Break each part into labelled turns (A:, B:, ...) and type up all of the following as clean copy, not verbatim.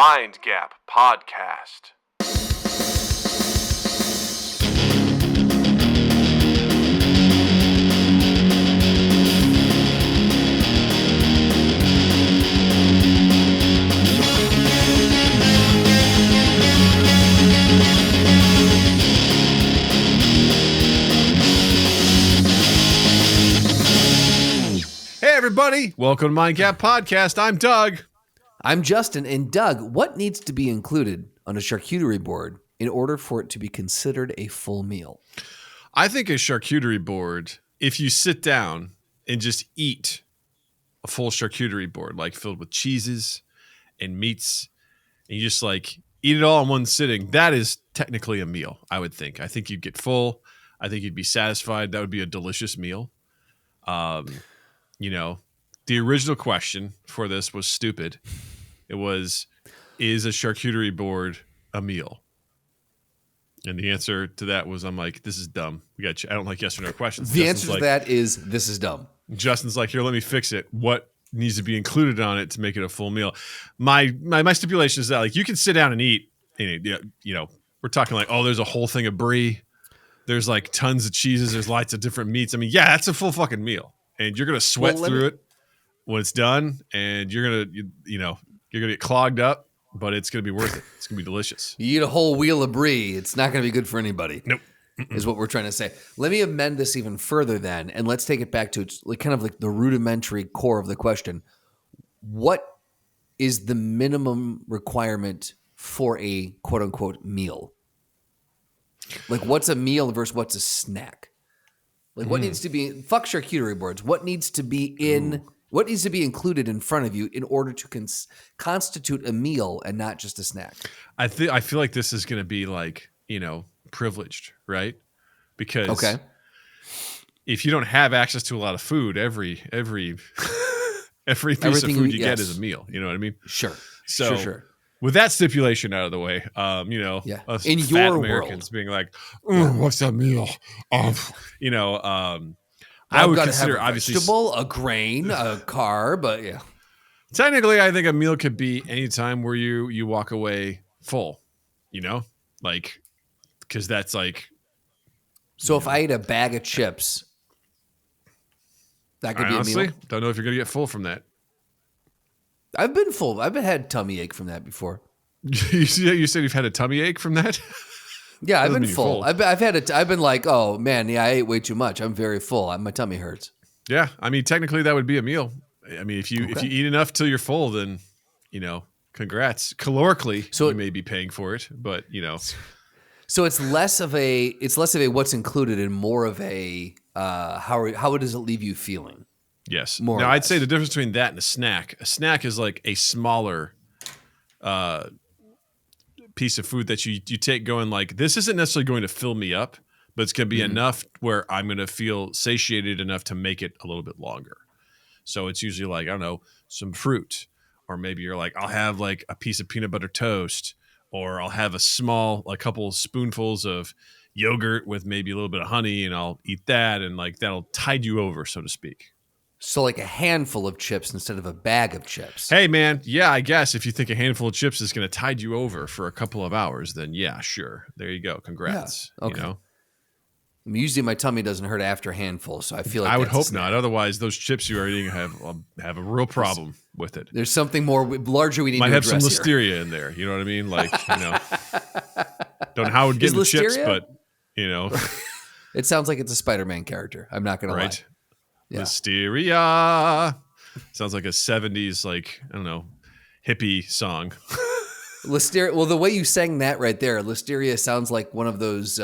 A: Mind Gap Podcast. Hey everybody, welcome to Mind Gap Podcast. I'm Doug.
B: I'm Justin. And Doug, what needs to be included on a charcuterie board in order for it to be considered a full meal?
A: I think a charcuterie board, if you sit down and just eat a full charcuterie board, like filled with cheeses and meats, and you just like eat it all in one sitting, that is technically a meal, I would think. I think you'd get full. I think you'd be satisfied. That would be a delicious meal. The original question for this was stupid. It was, is a charcuterie board a meal? And the answer to that was, I'm like, this is dumb. I don't like yes or no questions.
B: The answer to that is, this is dumb.
A: Justin's like, here, let me fix it. What needs to be included on it to make it a full meal? My stipulation is that, like, you can sit down and eat. And, we're talking like, oh, there's a whole thing of brie. There's like tons of cheeses. There's lots of different meats. I mean, yeah, that's a full fucking meal. And you're going to sweat through it when it's done. And you're going to, you're going to get clogged up, but it's going to be worth it. It's going to be delicious.
B: You eat a whole wheel of brie, it's not going to be good for anybody.
A: Nope.
B: Is what we're trying to say. Let me amend this even further then, and let's take it back to kind of like the rudimentary core of the question. What is the minimum requirement for a quote-unquote meal? Like, what's a meal versus what's a snack? Like, what needs to be – fuck charcuterie boards. What needs to be in – what needs to be included in front of you in order to constitute a meal and not just a snack? I
A: feel like this is going to be like, privileged, right? Because if you don't have access to a lot of food, every piece of food you get is a meal. You know what I mean?
B: Sure.
A: So
B: sure.
A: With that stipulation out of the way, us
B: in
A: fat
B: your
A: Americans
B: world.
A: being like, what's a meal? I would consider
B: have a
A: obviously
B: vegetable, a grain, a carb, but yeah.
A: Technically, I think a meal could be any time where you walk away full, like, because that's like.
B: So if I eat a bag of chips, that could be a meal.
A: Don't know if you're gonna get full from that.
B: I've been full. I've had tummy ache from that before.
A: You said you've had a tummy ache from that?
B: Yeah, I've been full. I've been like, oh man, yeah, I ate way too much. I'm very full. My tummy hurts.
A: Yeah, I mean, technically that would be a meal. I mean, if you eat enough till you're full, then congrats. Calorically, so you may be paying for it, but
B: So it's less of a what's included and more of a how does it leave you feeling?
A: Yes.
B: More.
A: Now I'd say the difference between that and a snack. A snack is like a smaller piece of food that you take going like, this isn't necessarily going to fill me up, but it's going to be enough where I'm going to feel satiated enough to make it a little bit longer. So it's usually like, I don't know, some fruit, or maybe you're like, I'll have like a piece of peanut butter toast, or I'll have a couple spoonfuls of yogurt with maybe a little bit of honey, and I'll eat that, and like that'll tide you over, so to speak.
B: So like a handful of chips instead of a bag of chips.
A: Hey, man. Yeah, I guess if you think a handful of chips is going to tide you over for a couple of hours, then yeah, sure. There you go. Congrats.
B: Yeah. Okay. I mean, usually my tummy doesn't hurt after a handful, so I feel like
A: I would hope not. Otherwise, those chips you are eating have a real problem with it.
B: There's something more larger we need
A: to
B: address
A: have some
B: here.
A: listeria in there. You know what I mean? Like, don't know how it would get in the chips, but
B: It sounds like it's a Spider-Man character. I'm not going to lie.
A: Yeah. Listeria. Sounds like a 70s, like, I don't know, hippie song.
B: Listeria. Well, the way you sang that right there, Listeria sounds like one of those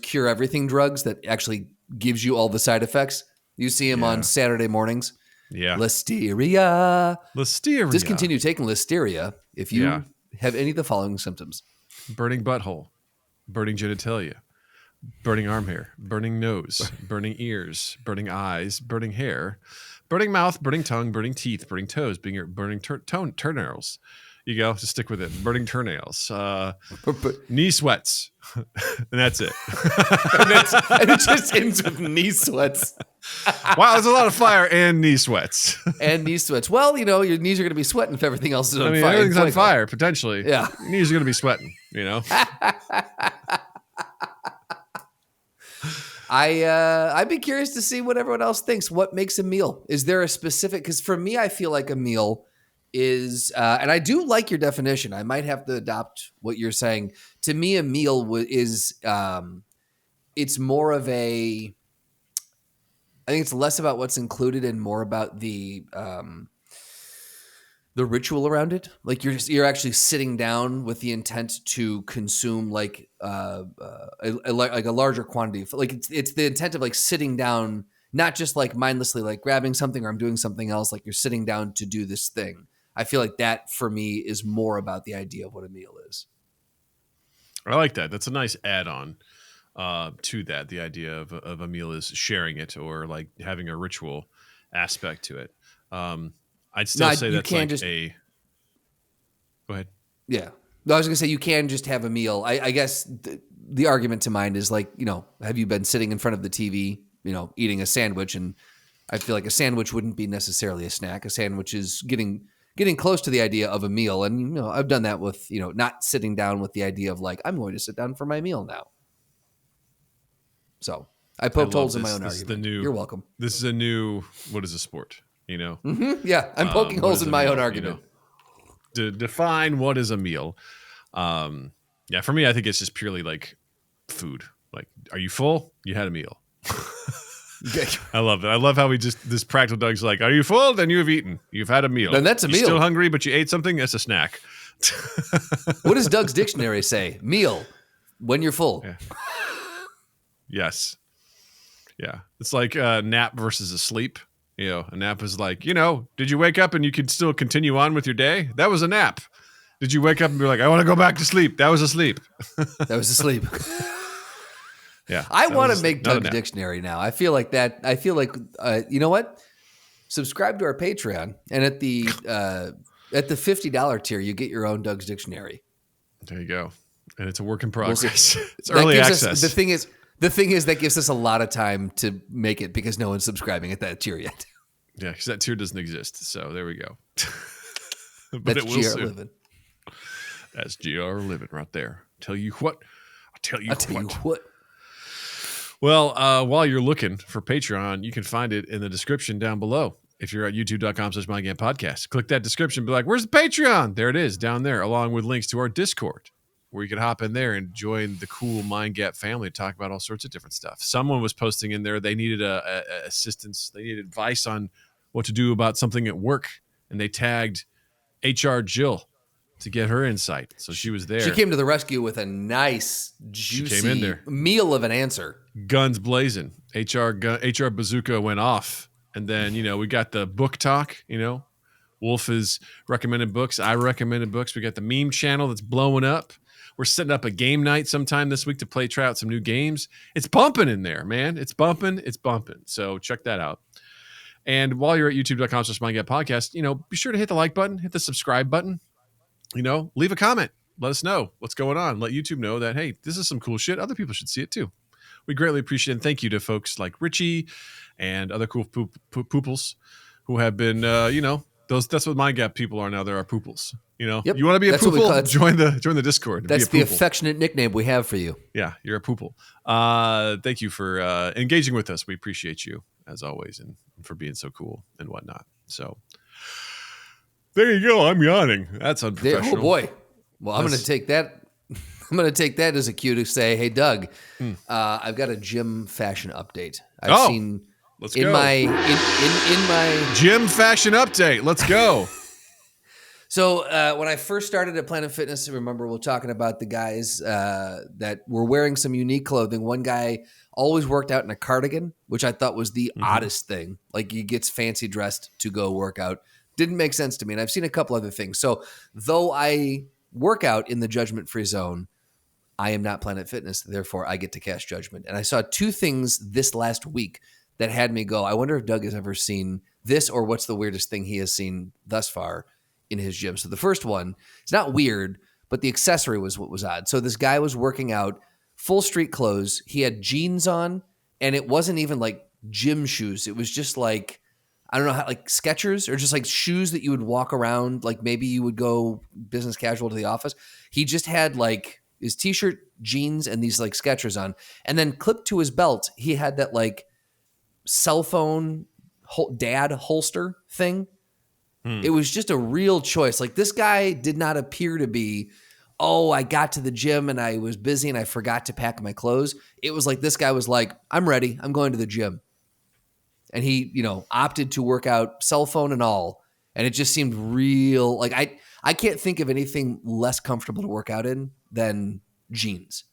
B: cure everything drugs that actually gives you all the side effects. You see them on Saturday mornings.
A: Yeah.
B: Listeria.
A: Discontinue
B: taking Listeria if you have any of the following symptoms:
A: burning butthole, burning genitalia, burning arm hair, burning nose, burning ears, burning eyes, burning hair, burning mouth, burning tongue, burning teeth, burning toes, burning toenails. You go, just stick with it. Burning toenails, knee sweats, and that's it.
B: and it just ends with knee sweats.
A: Wow, there's a lot of fire and knee sweats.
B: And knee sweats. Well, your knees are going to be sweating if everything else is on fire.
A: Everything's on fire, potentially.
B: Yeah.
A: Your knees are going to be sweating,
B: I'd be curious to see what everyone else thinks. What makes a meal? Is there a specific? Because for me, I feel like a meal is, and I do like your definition. I might have to adopt what you're saying. To me, a meal is, it's more of a. I think it's less about what's included and more about the ritual around it. Like you're actually sitting down with the intent to consume like a larger quantity. Like it's the intent of like sitting down, not just like mindlessly like grabbing something or I'm doing something else. Like you're sitting down to do this thing. I feel like that for me is more about the idea of what a meal is.
A: I like that. That's a nice add-on to that. The idea of a meal is sharing it or like having a ritual aspect to it. I'd still say that's like a. Go ahead.
B: Yeah. No, I was going to say you can just have a meal. I guess the argument to mind is like, have you been sitting in front of the TV, eating a sandwich? And I feel like a sandwich wouldn't be necessarily a snack. A sandwich is getting close to the idea of a meal. And, I've done that with, not sitting down with the idea of like, I'm going to sit down for my meal now. So I poked holes in my own argument. You're welcome.
A: This is a new, what is a sport?
B: Mm-hmm. Yeah, I'm poking holes in my own argument.
A: To define what is a meal. Yeah, for me, I think it's just purely like food. Like, are you full? You had a meal. I love it. I love how this practical Doug's like, are you full? Then you have eaten. You've had a meal.
B: Then that's a meal.
A: You're still hungry, but you ate something? That's a snack.
B: What does Doug's dictionary say? Meal, when you're full.
A: Yeah. Yes. Yeah. It's like a nap versus a sleep. A nap is like, did you wake up and you could still continue on with your day? That was a nap. Did you wake up and be like, I want to go back to sleep? That was a sleep.
B: That was a sleep.
A: Yeah.
B: I want to make Doug's dictionary now. I feel like that. I feel like, you know what? Subscribe to our Patreon. And at the $50 tier, you get your own Doug's dictionary.
A: There you go. And it's a work in progress. It's early access.
B: The thing is that gives us a lot of time to make it because no one's subscribing at that tier yet.
A: Yeah, because that tier doesn't exist. So there we go. But
B: that's
A: it will
B: GR
A: soon.
B: Living.
A: That's GR Living right there. Tell you what. I'll tell you what. Well, while you're looking for Patreon, you can find it in the description down below. If you're at youtube.com/MindGapPodcast, click that description. Be like, where's the Patreon? There it is down there, along with links to our Discord, where you can hop in there and join the cool Mind Gap family to talk about all sorts of different stuff. Someone was posting in there they needed assistance. They needed advice on what to do about something at work, and they tagged HR Jill to get her insight. So she was there.
B: She came to the rescue with a nice, juicy meal of an answer.
A: Guns blazing. HR bazooka went off. And then, we got the book talk, Wolf is recommended books. I recommended books. We got the meme channel that's blowing up. We're setting up a game night sometime this week to try out some new games. It's bumping in there, man. It's bumping. So check that out. And while you're at youtube.com/MindGapPodcast, be sure to hit the like button, hit the subscribe button, leave a comment. Let us know what's going on. Let YouTube know that, hey, this is some cool shit. Other people should see it too. We greatly appreciate it. And thank you to folks like Richie and other cool pooples who have been, that's what Mind Gap people are now. They're our pooples.
B: Yep.
A: You want to be a poople? Join the Discord.
B: That's the affectionate nickname we have for you.
A: Yeah, you're a poople. Thank you for engaging with us. We appreciate you as always, and for being so cool and whatnot. So there you go. I'm yawning. That's unprofessional.
B: Oh boy. Well, I'm going to take that. I'm going to take that as a cue to say, hey, Doug, I've got a gym fashion update. I've seen.
A: Let's
B: in
A: go.
B: My
A: gym fashion update. Let's go.
B: So when I first started at Planet Fitness, I remember we were talking about the guys that were wearing some unique clothing. One guy always worked out in a cardigan, which I thought was the oddest thing. Like he gets fancy dressed to go work out. Didn't make sense to me. And I've seen a couple other things. So though I work out in the judgment-free zone, I am not Planet Fitness. Therefore, I get to cast judgment. And I saw two things this last week that had me go, I wonder if Doug has ever seen this or what's the weirdest thing he has seen thus far in his gym. So the first one, it's not weird, but the accessory was what was odd. So this guy was working out full street clothes. He had jeans on, and it wasn't even like gym shoes. It was just like, I don't know how, like Skechers or just like shoes that you would walk around. Like maybe you would go business casual to the office. He just had like his t-shirt, jeans, and these like Skechers on. And then clipped to his belt, he had that like cell phone dad holster thing. It was just a real choice. Like this guy did not appear to be, oh, I got to the gym and I was busy and I forgot to pack my clothes. It was like this guy was like, I'm ready. I'm going to the gym. And he, opted to work out, cell phone and all. And it just seemed real. Like I can't think of anything less comfortable to work out in than jeans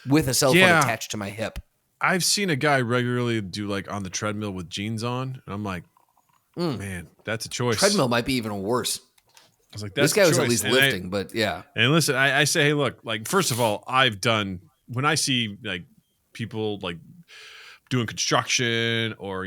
B: with a cell phone attached to my hip.
A: I've seen a guy regularly do like on the treadmill with jeans on. And I'm like, man, that's a choice.
B: Treadmill might be even worse.
A: I was like, that's
B: this guy was
A: choice.
B: at least lifting, but yeah.
A: And listen, I say, hey, look, like, first of all, when I see like people like doing construction or,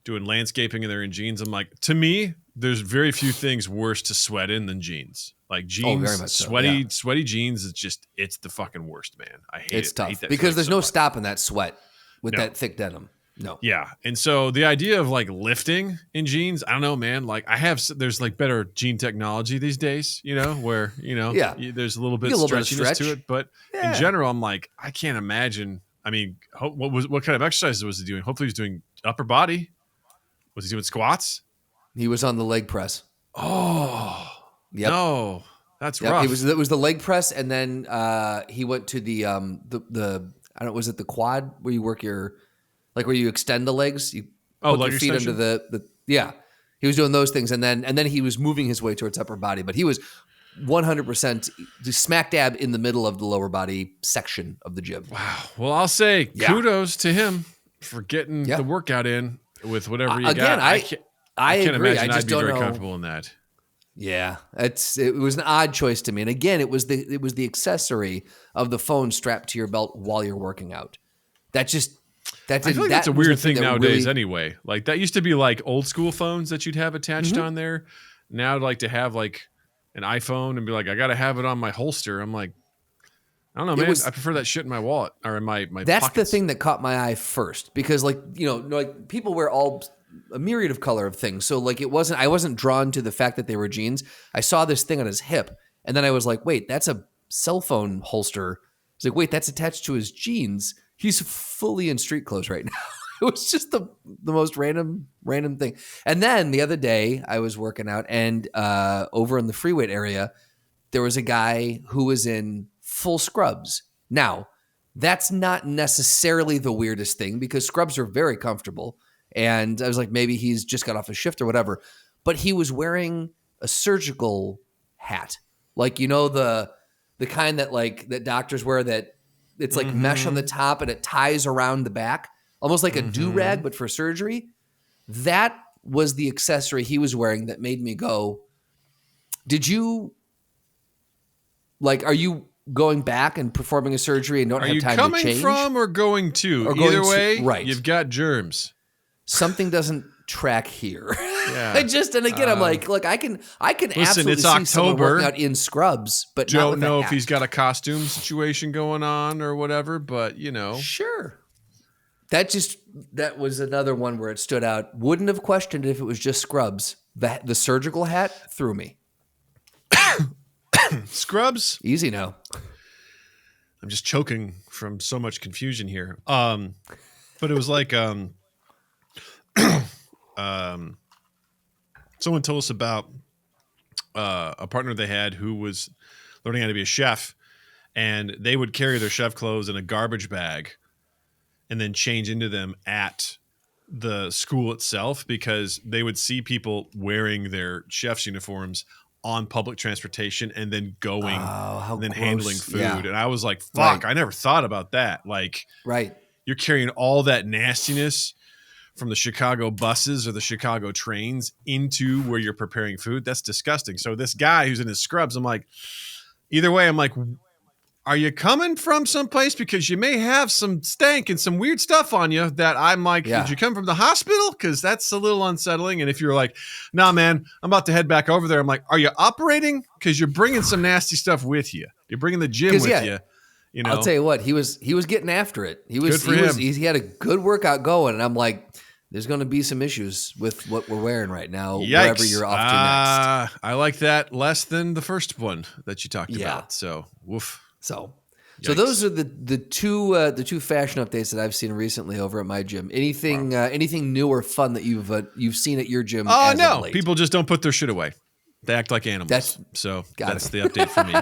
A: doing landscaping and they're in jeans, I'm like, to me, there's very few things worse to sweat in than jeans. Like jeans,
B: very much so,
A: sweaty jeans is just, it's the fucking worst, man. I hate it.
B: It's tough
A: I hate that
B: because there's
A: so
B: no
A: much.
B: stopping that sweat with that thick denim. No.
A: Yeah. And so the idea of like lifting in jeans, I don't know, man. Like there's like better jean technology these days, where, there's a little bit of stretchiness to it. But in general, I'm like, I can't imagine. I mean, what kind of exercises was he doing? Hopefully he was doing upper body. Was he doing squats?
B: He was on the leg press.
A: Oh,
B: yep.
A: No, that's rough.
B: It was the leg press. And then he went to the I don't know, was it the quad where you work where you extend the legs, you put your feet
A: extension?
B: under he was doing those things. And then he was moving his way towards upper body, but he was 100% smack dab in the middle of the lower body section of the gym.
A: Wow. Well, I'll say kudos to him for getting the workout in with whatever you got.
B: I
A: can't
B: agree.
A: imagine I'd be very
B: know.
A: comfortable in that.
B: Yeah, it was an odd choice to me. And again, it was the accessory of the phone strapped to your belt while you're working out. I feel like
A: that's a weird thing nowadays anyway. Like that used to be like old school phones that you'd have attached on there. Now I'd like to have like an iPhone and be like, I got to have it on my holster. I'm like, I don't know, man. I prefer that shit in my wallet or in my
B: That's
A: pockets.
B: the thing that caught my eye first because like people wear a myriad of color of things. So like I wasn't drawn to the fact that they were jeans. I saw this thing on his hip and then I was like, wait, that's a cell phone holster. It's like, wait, that's attached to his jeans. He's fully in street clothes right now. It was just the most random thing. And then the other day I was working out and over in the free weight area, there was a guy who was in full scrubs. Now, that's not necessarily the weirdest thing because scrubs are very comfortable. And I was like, maybe he's just got off a shift or whatever. But he was wearing a surgical hat. Like, the kind that like that doctors wear that it's like mesh on the top and it ties around the back, almost like a do-rag, but for surgery. That was the accessory he was wearing that made me go, are you going back and performing a surgery and don't have time to change?
A: Are you coming from or going to?
B: Or
A: Either
B: going
A: way,
B: to, right.
A: You've got germs.
B: Something doesn't track here.
A: Yeah.
B: And again, I'm like, look, I can absolutely
A: it's
B: see someone
A: October.
B: working out in scrubs, but
A: don't know if he's got a costume situation going on or whatever, but
B: Sure. That was another one where it stood out. Wouldn't have questioned it if it was just scrubs. The surgical hat threw me.
A: Scrubs?
B: Easy now.
A: I'm just choking from so much confusion here. But it was like someone told us about a partner they had who was learning how to be a chef, and they would carry their chef clothes in a garbage bag and then change into them at the school itself because they would see people wearing their chef's uniforms on public transportation and then going and then handling food. Yeah. And I was like, fuck, I never thought about that. Like, you're carrying all that nastiness from the Chicago buses or the Chicago trains into where you're preparing food. That's disgusting. So this guy who's in his scrubs, I'm like, either way, I'm like, are you coming from someplace? Because you may have some stank and some weird stuff on you that I'm like, did you come from the hospital? Because that's a little unsettling. And if you're like, nah, man, I'm about to head back over there. I'm like, are you operating? Because you're bringing some nasty stuff with you. You're bringing the gym with you. You
B: I'll
A: know,
B: tell you what, he was getting after it.
A: Good for him.
B: He had a good workout going, and I'm like, there's going to be some issues with what we're wearing right now, wherever you're off to next.
A: I like that less than the first one that you talked about. So, woof.
B: So
A: Yikes.
B: those are the two fashion updates that I've seen recently over at my gym. Anything new or fun that you've seen at your gym?
A: Oh,
B: as
A: no.
B: of late?
A: People just don't put their shit away. They act like animals. That's the update for me.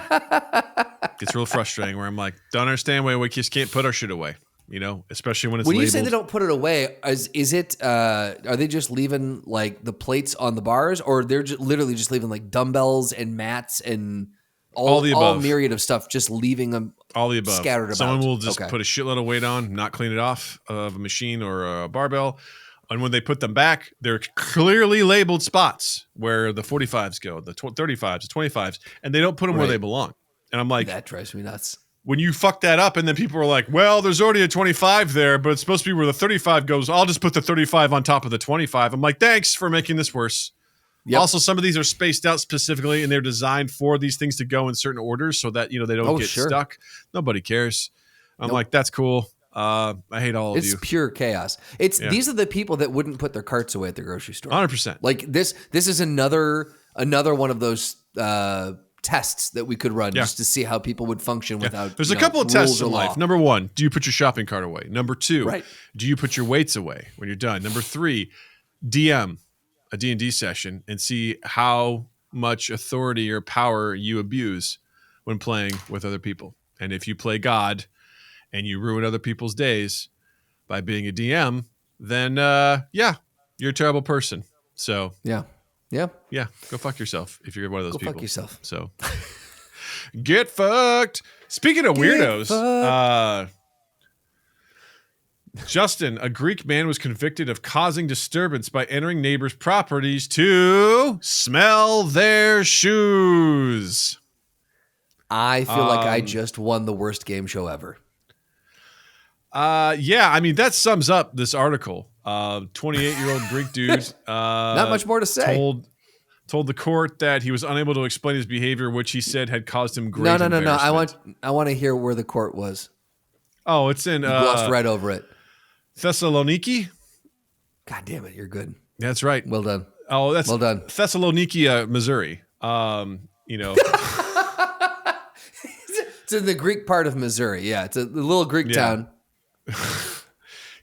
A: It's real frustrating where I'm like, don't understand why we just can't put our shit away. You know, especially when it's labeled.
B: You say they don't put it away, is it? Are they just leaving like the plates on the bars, or they're literally just leaving like dumbbells and mats and all the above, all myriad of stuff, just leaving them
A: all the above
B: scattered about?
A: Someone will just put a shitload of weight on, not clean it off of a machine or a barbell, and when they put them back, they're clearly labeled spots where the 45s go, the 35s, the 25s, and they don't put them where they belong. And I'm like,
B: that drives me nuts.
A: When you fuck that up and then people are like, well, there's already a 25 there, but it's supposed to be where the 35 goes. I'll just put the 35 on top of the 25. I'm like, thanks for making this worse. Yep. Also, some of these are spaced out specifically and they're designed for these things to go in certain orders so that, you know, they don't get stuck. Nobody cares. I'm like, that's cool. I hate all of you.
B: It's pure chaos. These are the people that wouldn't put their carts away at the grocery store.
A: 100%.
B: Like this is another one of those tests that we could run just to see how people would function without.
A: There's a couple of tests in life. Number 1, do you put your shopping cart away? Number 2, do you put your weights away when you're done? Number 3, DM a D&D session and see how much authority or power you abuse when playing with other people. And if you play God and you ruin other people's days by being a DM, then you're a terrible person. So yeah, go fuck yourself if you're one of those people.
B: Go fuck yourself.
A: So get fucked. Speaking of weirdos, Justin, a Greek man was convicted of causing disturbance by entering neighbors' properties to smell their shoes.
B: I feel like I just won the worst game show ever.
A: Yeah, I mean, that sums up this article. 28-year-old Greek dude.
B: Not much more to say.
A: Told the court that he was unable to explain his behavior, which he said had caused him great embarrassment.
B: No. I want to hear where the court was.
A: Oh, it's in...
B: You glossed right over it.
A: Thessaloniki?
B: God damn it, you're good.
A: That's right.
B: Well done.
A: Oh, that's
B: well done.
A: Thessaloniki, Missouri. You know...
B: It's in the Greek part of Missouri. Yeah, it's a little Greek town.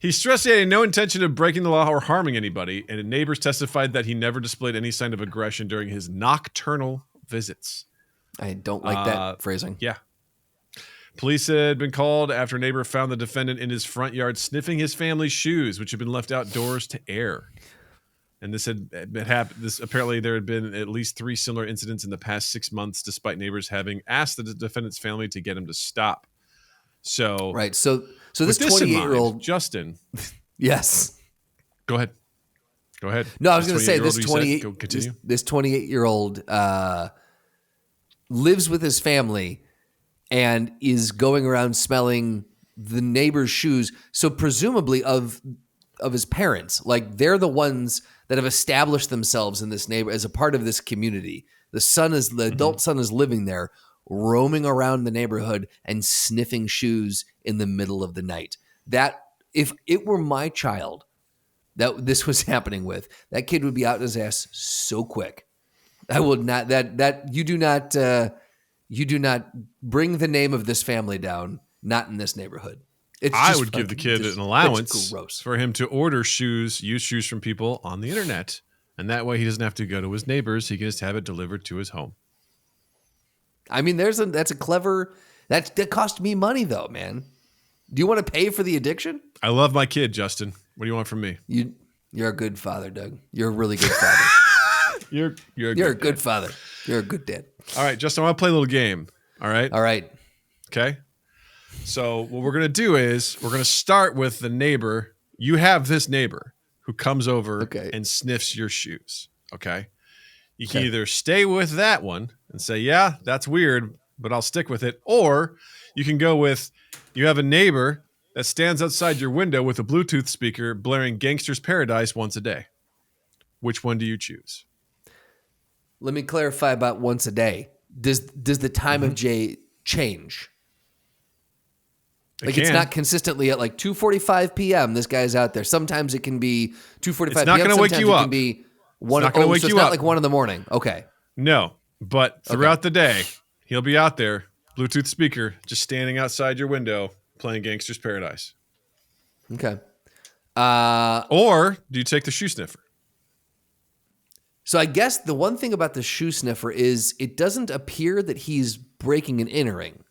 A: He stressed he had no intention of breaking the law or harming anybody, and neighbors testified that he never displayed any sign of aggression during his nocturnal visits.
B: I don't like that phrasing.
A: Yeah. Police had been called after a neighbor found the defendant in his front yard sniffing his family's shoes, which had been left outdoors to air. And this had happened. Apparently there had been at least 3 similar incidents in the past 6 months, despite neighbors having asked the defendant's family to get him to stop. So
B: right. So this 28-year-old
A: Justin.
B: Yes.
A: Go ahead.
B: No, I was going to say this 28-year-old lives with his family and is going around smelling the neighbor's shoes. So presumably of his parents, like they're the ones that have established themselves in this neighbor as a part of this community. The adult son is living there, roaming around the neighborhood and sniffing shoes in the middle of the night. That if it were my child that this was happening with, that kid would be out in his ass so quick. I would not you do not bring the name of this family down, not in this neighborhood.
A: I would give the kid an allowance for him to order used shoes from people on the internet. And that way he doesn't have to go to his neighbors. He can just have it delivered to his home.
B: I mean, that's a clever, that cost me money though, man. Do you want to pay for the addiction?
A: I love my kid, Justin. What do you want from me?
B: You're a good father, Doug. You're a really good father.
A: You're
B: a good father. You're a good dad.
A: All right, Justin, I want to play a little game. All right?
B: All right.
A: Okay. So what we're going to do is we're going to start with the neighbor. You have this neighbor who comes over and sniffs your shoes. Okay. You can either stay with that one and say, yeah, that's weird, but I'll stick with it. Or you can go with, you have a neighbor that stands outside your window with a Bluetooth speaker blaring Gangster's Paradise once a day. Which one do you choose?
B: Let me clarify about once a day. Does the time of day change? Like it's not consistently at like 2:45 p.m. This guy's out there. Sometimes it can be 2:45 p.m.
A: It's not going to wake you up.
B: It can be one.
A: It's not going to wake
B: so
A: you
B: it's
A: up.
B: not like 1 a.m. Okay.
A: No, but throughout the day, he'll be out there, Bluetooth speaker, just standing outside your window playing Gangster's Paradise.
B: Okay.
A: Or do you take the shoe sniffer?
B: So I guess the one thing about the shoe sniffer is it doesn't appear that he's breaking and entering.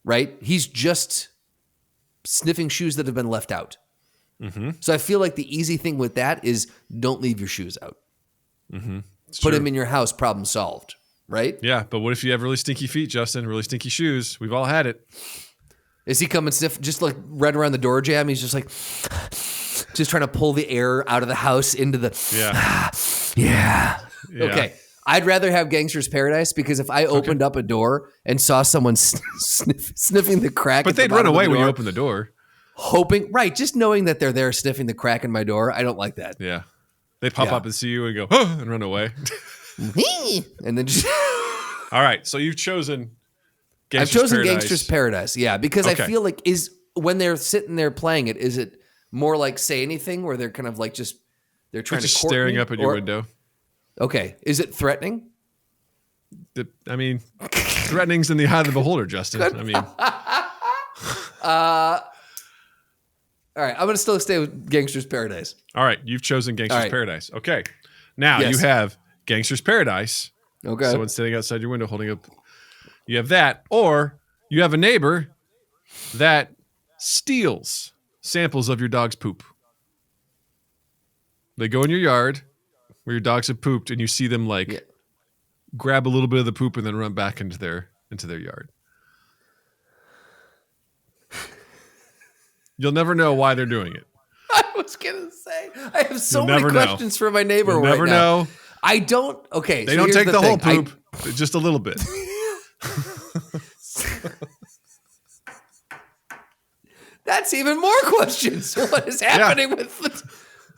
B: Right? He's just sniffing shoes that have been left out. So I feel like the easy thing with that is don't leave your shoes out. Put them in your house, problem solved. Right?
A: Yeah, but what if you have really stinky feet, Justin? Really stinky shoes? We've all had it.
B: Is he coming sniff just like right around the door jam? He's just like, just trying to pull the air out of the house into the, yeah. Okay. I'd rather have Gangster's Paradise because if I opened up a door and saw someone sniffing the crack,
A: but they'd run away when you open the door.
B: Just knowing that they're there sniffing the crack in my door, I don't like that.
A: Yeah. They pop up and see you and go, oh, and run away.
B: And then just.
A: All right. So you've chosen
B: I've chosen Gangster's Paradise. Yeah. Because I feel like when they're sitting there playing it, is it more like Say Anything where they're kind of like they're trying to court
A: staring
B: me,
A: up at your window.
B: Okay. Is it threatening?
A: Threatening's in the eye of the beholder, Justin.
B: All right. I'm going to still stay with Gangster's Paradise.
A: All right. You've chosen Gangster's Paradise. Okay. Now you have Gangster's Paradise.
B: Okay.
A: Someone standing outside your window holding up. You have that. Or you have a neighbor that steals samples of your dog's poop. They go in your yard where your dogs have pooped and you see them grab a little bit of the poop and then run back into their yard. You'll never know why they're doing it.
B: I was going to say, I have so many questions for my neighbor right now.
A: You'll never know.
B: I don't. Okay.
A: They don't take the whole poop, just a little bit.
B: That's even more questions. What is happening with the...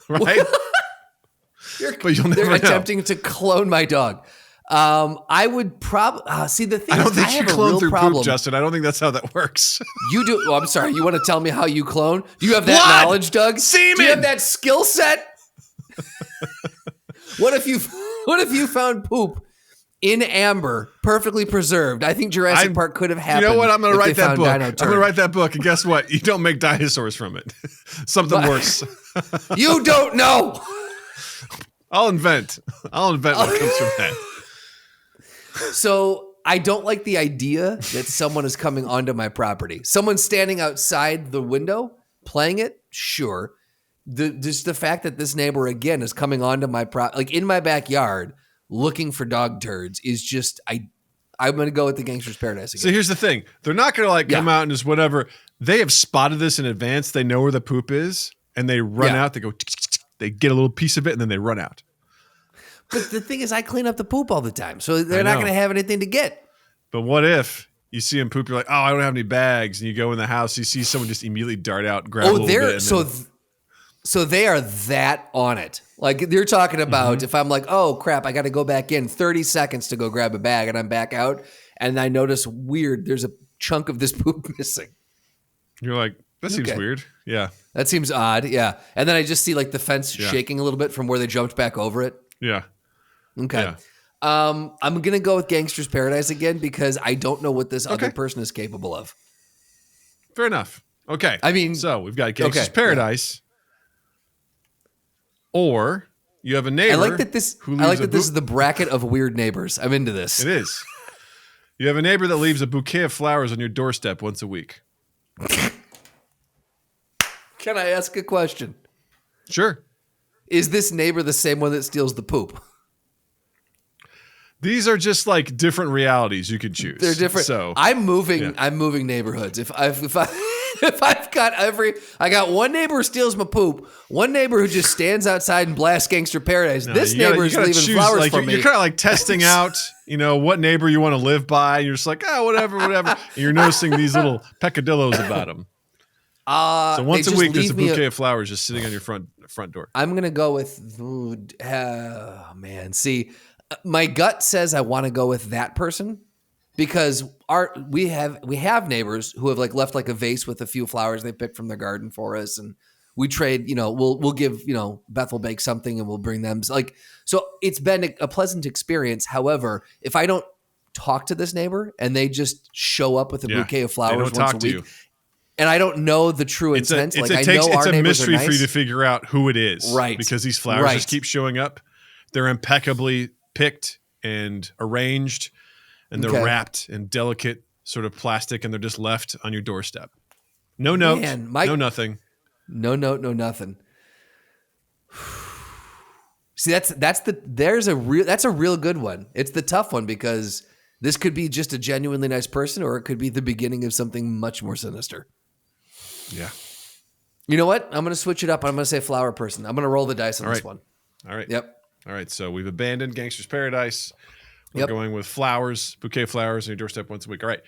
A: Right? But you'll never know.
B: They're attempting to clone my dog. I would probably see the thing.
A: I don't think you clone through
B: problem.
A: poop, Justin. I don't think that's how that works.
B: You do. Oh, I'm sorry. You want to tell me how you clone? Do you have that knowledge, Doug?
A: Semen.
B: Do you have that skill set? What if you found poop in amber, perfectly preserved? I think Jurassic Park could have happened.
A: You know what? I'm going to write that book. I'm going to write that book, and guess what? You don't make dinosaurs from it. Something worse.
B: You don't know.
A: I'll invent what comes from that.
B: So I don't like the idea that someone is coming onto my property. Someone standing outside the window playing it, sure. Just the fact that this neighbor again is coming onto my in my backyard looking for dog turds is just I'm going to go with the Gangster's Paradise again.
A: So here's the thing: they're not going to come out and just whatever. They have spotted this in advance. They know where the poop is, and they run out. They go. They get a little piece of it, and then they run out.
B: But the thing is, I clean up the poop all the time, so they're not going to have anything to get.
A: But what if you see them poop? You're like, oh, I don't have any bags. And you go in the house, you see someone just immediately dart out, grab a little bit.
B: So they are that on it. Like they're talking about if I'm like, oh, crap, I got to go back in 30 seconds to go grab a bag and I'm back out. And I notice there's a chunk of this poop missing.
A: You're like, that seems weird. Yeah.
B: That seems odd. Yeah. And then I just see like the fence shaking a little bit from where they jumped back over it.
A: Yeah.
B: Okay. Yeah. I'm going to go with Gangster's Paradise again because I don't know what this other person is capable of.
A: Fair enough. Okay.
B: I mean,
A: so we've got Gangster's Paradise. Or you have a neighbor.
B: I like that this is the bracket of weird neighbors. I'm into this.
A: It is. You have a neighbor that leaves a bouquet of flowers on your doorstep once a week.
B: Can I ask a question?
A: Sure.
B: Is this neighbor the same one that steals the poop?
A: These are just like different realities you can choose.
B: They're different.
A: So
B: I'm moving neighborhoods. If I've got I got one neighbor who steals my poop, one neighbor who just stands outside and blasts Gangster Paradise. This neighbor is leaving flowers for me.
A: You're kind of like testing out, what neighbor you want to live by. And you're just like, whatever. And you're noticing these little peccadillos about them. So once a week, there's a bouquet of flowers just sitting on your front door.
B: I'm gonna go with. See, my gut says I want to go with that person, because we have neighbors who have like left like a vase with a few flowers they picked from their garden for us, and we trade. We'll give Beth will bake something and we'll bring them like. So it's been a pleasant experience. However, if I don't talk to this neighbor and they just show up with a bouquet of flowers once a week, and I don't know the true intent,
A: it's a mystery for you to figure out who it is,
B: right?
A: Because these flowers just keep showing up. They're impeccably picked and arranged. And they're wrapped in delicate sort of plastic, and they're just left on your doorstep. No note, no nothing.
B: No note, no nothing. See, that's a real good one. It's the tough one because this could be just a genuinely nice person, or it could be the beginning of something much more sinister.
A: Yeah.
B: You know what? I'm going to switch it up. I'm going to say flower person. I'm going to roll the dice on this one.
A: All right.
B: Yep.
A: All right. So we've abandoned Gangster's Paradise. We're going with flowers, bouquet of flowers on your doorstep once a week. All right.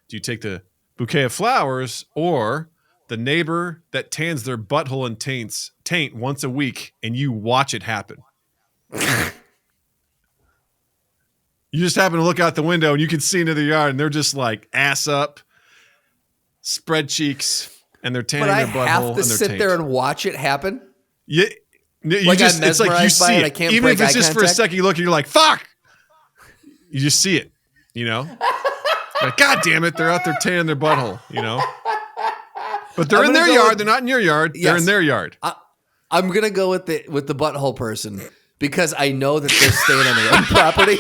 A: Do you take the bouquet of flowers or the neighbor that tans their butthole and taint once a week and you watch it happen? You just happen to look out the window and you can see into the yard and they're just like ass up, spread cheeks, and they're tanning their butthole and their taint. But I have to sit
B: there and watch it happen?
A: Yeah. It's like you see it. Even if it's just for a second, you look and you're like, fuck! You just see it, Like, God damn it, they're out there tanning their butthole, But they're in their yard. They're not in your yard. Yes. They're in their yard.
B: I'm gonna go with the butthole person because I know that they're staying on their own property.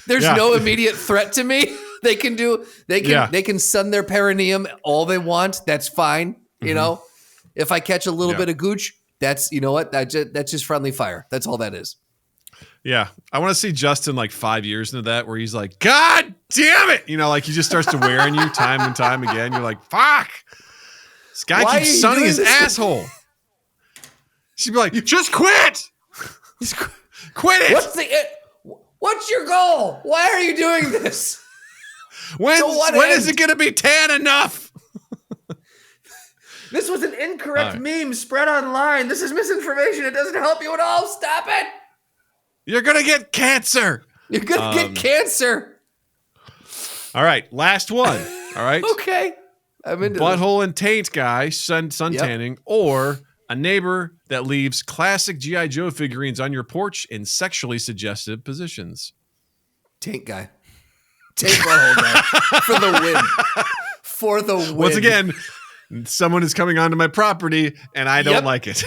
B: There's no immediate threat to me. They can sun their perineum all they want. That's fine. If I catch a little bit of gooch, that's that's just friendly fire. That's all that is.
A: Yeah. I want to see Justin like 5 years into that where he's like, God damn it. Like he just starts to wear on you time and time again. You're like, fuck. This guy keeps sunning his asshole. She'd be like, just quit. Quit it.
B: What's your goal? Why are you doing this?
A: When is it going to be tan enough?
B: This was an incorrect meme spread online. This is misinformation. It doesn't help you at all. Stop it.
A: You're going to get cancer.
B: You're going to get cancer.
A: All right. Last one. All right.
B: Okay. I'm into
A: butthole and taint guy, sun tanning, or a neighbor that leaves classic G.I. Joe figurines on your porch in sexually suggestive positions.
B: Taint guy. Taint butthole guy. For the win. For the win.
A: Once again, someone is coming onto my property and I don't like it.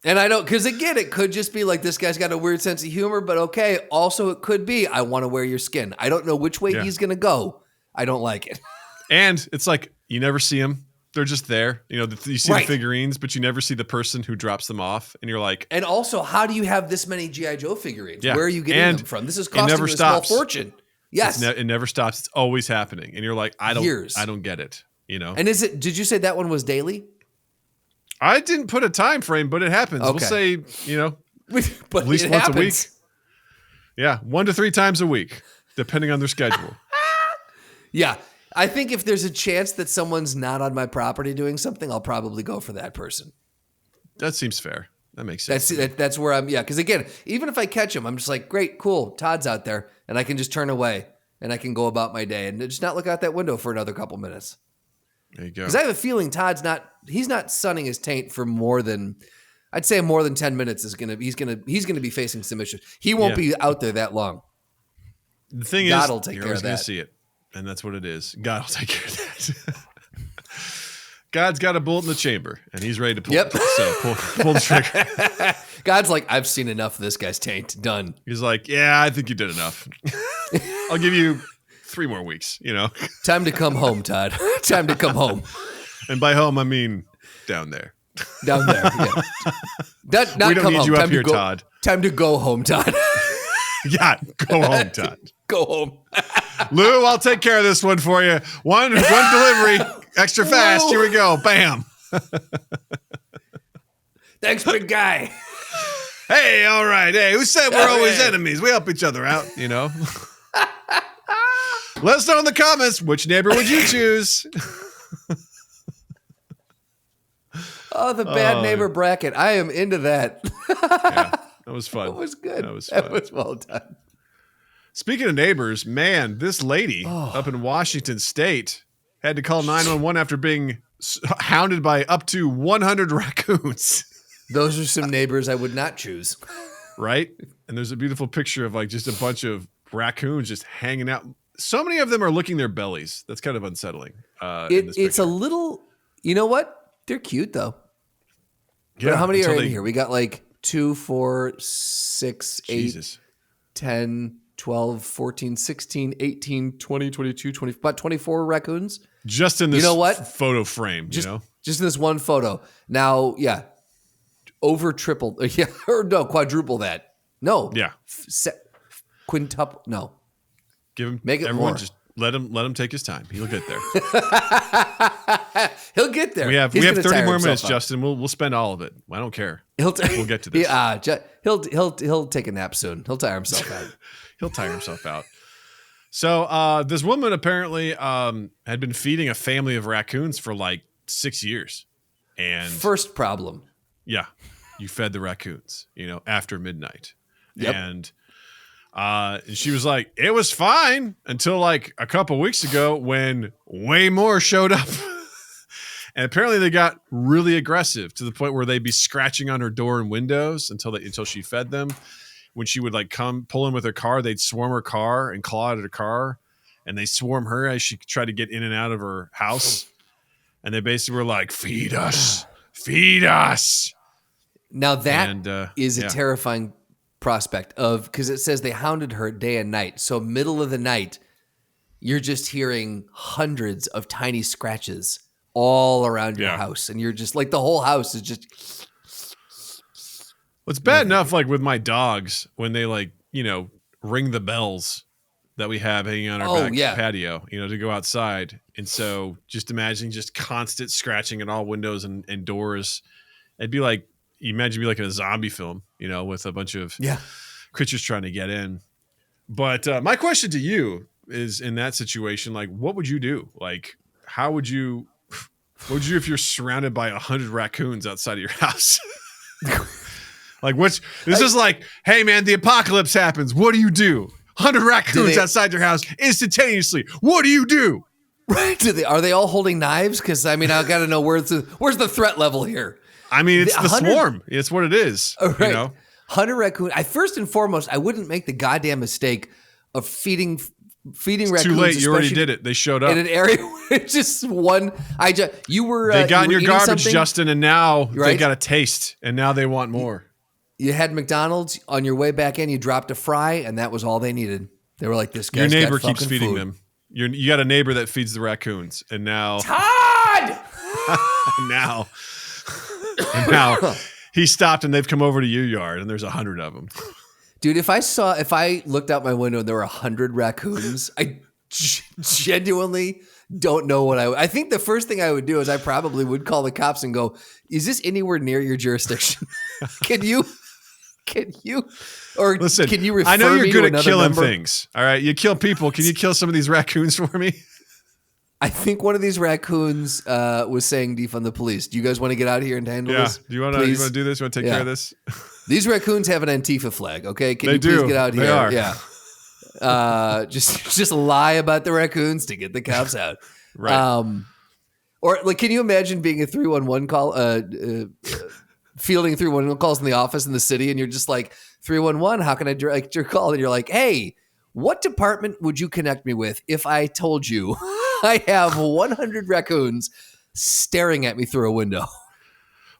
B: And I don't, because again, it could just be like this guy's got a weird sense of humor, but okay. Also, it could be I want to wear your skin. I don't know which way he's going to go. I don't like it.
A: And it's like you never see them. They're just there. You see the figurines, but you never see the person who drops them off. And you're like.
B: And also, how do you have this many G.I. Joe figurines? Yeah. Where are you getting them from? This is costing you a small fortune. Yes.
A: It never stops. It's always happening. And you're like, I don't get it.
B: And did you say that one was daily?
A: I didn't put a time frame, but it happens. Okay. We'll say,
B: but
A: at least once a week. Yeah, 1 to 3 times a week, depending on their schedule.
B: Yeah, I think if there's a chance that someone's not on my property doing something, I'll probably go for that person.
A: That seems fair. That makes sense.
B: That's where I'm, because again, even if I catch him, I'm just like, great, cool, Todd's out there, and I can just turn away, and I can go about my day, and just not look out that window for another couple minutes.
A: There you go.
B: Because I have a feeling he's not sunning his taint for more than 10 minutes he's gonna be facing some issues. He won't be out there that long.
A: The thing
B: God
A: is,
B: will take
A: you're
B: care
A: always
B: of that.
A: Gonna see it, and that's what it is. God will take care of that. God's got a bullet in the chamber, and he's ready to pull.
B: Yep.
A: So pull the trigger.
B: God's like, I've seen enough of this guy's taint. Done.
A: He's like, yeah, I think you did enough. I'll give you 3 more weeks.
B: Time to come home, Todd. Time to come home.
A: And by home, I mean down there.
B: Down there. Yeah. Not
A: we don't
B: come
A: need
B: home.
A: you up here, Todd.
B: Time to go home, Todd.
A: Yeah, go home, Todd.
B: Go home.
A: Lou, I'll take care of this one for you. One delivery, extra fast. Here we go. Bam.
B: Thanks, big guy.
A: Hey, all right. Hey, who said we're always enemies? We help each other out, Let us know in the comments, which neighbor would you choose?
B: Oh, the bad neighbor bracket. I am into that.
A: Yeah, that was fun.
B: That was good.
A: That was fun.
B: That was well done.
A: Speaking of neighbors, man, this lady up in Washington State had to call 911 after being hounded by up to 100 raccoons.
B: Those are some neighbors I would not choose.
A: Right? And there's a beautiful picture of like just a bunch of raccoons just hanging out. So many of them are licking their bellies. That's kind of unsettling.
B: It's a little, you know what? They're cute though.
A: Yeah.
B: But how many are in here? We got like 2, 4, 6, 8,
A: Jesus.
B: 10, 12, 14, 16, 18, 20, 22, 20, about 24 raccoons.
A: Just in this photo frame,
B: just in this one photo. Now, yeah, over triple, or no, quadruple that. No.
A: Yeah.
B: Quintuple, no.
A: Make it everyone more. Just let him take his time. He'll get there.
B: He'll get there.
A: We have 30 more minutes, Justin. We'll spend all of it. I don't care. We'll get to this.
B: He'll take a nap soon. He'll tire himself out.
A: He'll tire himself out. So this woman apparently had been feeding a family of raccoons for like 6 years. And
B: first problem.
A: Yeah. You fed the raccoons, after midnight.
B: Yep.
A: And she was like, it was fine until like a couple weeks ago when way more showed up. And apparently they got really aggressive to the point where they'd be scratching on her door and windows until she fed them. When she would like come pull in with her car, they'd swarm her car and claw at her car, and they swarm her as she tried to get in and out of her house. And they basically were like, feed us, feed us.
B: Now that is a terrifying prospect because it says they hounded her day and night. So middle of the night, you're just hearing hundreds of tiny scratches all around your house. And you're just like, the whole house is just.
A: Well, it's bad enough like with my dogs when they like, ring the bells that we have hanging on our back patio, to go outside. And so just imagine just constant scratching at all windows and doors. It'd be like, imagine it'd be like in a zombie film, with a bunch of creatures trying to get in. But my question to you is, in that situation, like, what would you do? Like, what would you do if you're surrounded by 100 raccoons outside of your house? Like, this is like, hey man, the apocalypse happens. What do you do? 100 raccoons outside your house instantaneously. What do you do?
B: Right? Are they all holding knives? Because I got to know where's the threat level here.
A: I mean, it's the swarm. It's what it is.
B: Right. 100 raccoons. First and foremost, I wouldn't make the goddamn mistake of feeding raccoons.
A: Too late. You already did it. They showed up
B: in an area where it's just one. You were.
A: They got in your garbage,
B: something?
A: Justin, and now they got a taste, and now they want more.
B: You had McDonald's on your way back in. You dropped a fry, and that was all they needed. They were like, "This guy's
A: your neighbor
B: got
A: keeps feeding
B: food.
A: them. You got a neighbor that feeds the raccoons, and now
B: Todd.
A: now he stopped, and they've come over to your yard, and there's 100 of them.
B: Dude, if I looked out my window and there were 100 raccoons, I genuinely don't know what I think the first thing I would do is I probably would call the cops and go, "Is this anywhere near your jurisdiction? Can you or
A: listen,
B: can you refer
A: I know you're
B: me
A: good
B: to
A: at killing
B: number?
A: things. All right, you kill people. Can you kill some of these raccoons for me?"
B: I think one of these raccoons was saying defund the police. Do you guys want to get out of here and handle this?
A: Do you want to do this? You want to take care of this?
B: These raccoons have an Antifa flag, okay? Can
A: they
B: you please
A: do.
B: get out here?
A: They are.
B: Yeah. Just lie about the raccoons to get the cops out.
A: Right.
B: Or like, can you imagine being a 311 call, fielding 311 calls in the office in the city, and you're just like, 311, how can I direct your call? And you're like, hey, what department would you connect me with if I told you I have 100 raccoons staring at me through a window?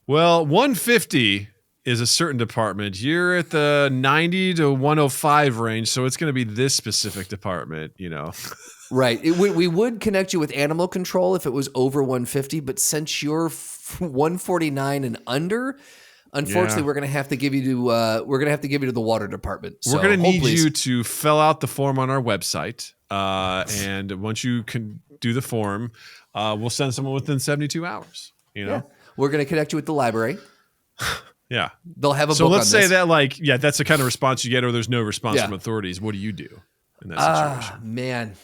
A: Well, 150 is a certain department. You're at the 90 to 105 range, so it's going to be this specific department,
B: Right. We would connect you with animal control if it was over 150, but since you're 149 and under, unfortunately, we're going to have to give you to the water department. So
A: we're going to need you to fill out the form on our website, and once you can do the form, we'll send someone within 72 hours.
B: Yeah. We're going to connect you with the library.
A: Yeah.
B: They'll have a book
A: So let's
B: on
A: say
B: this.
A: that that's the kind of response you get, or there's no response from authorities. What do you do in that situation?
B: Man.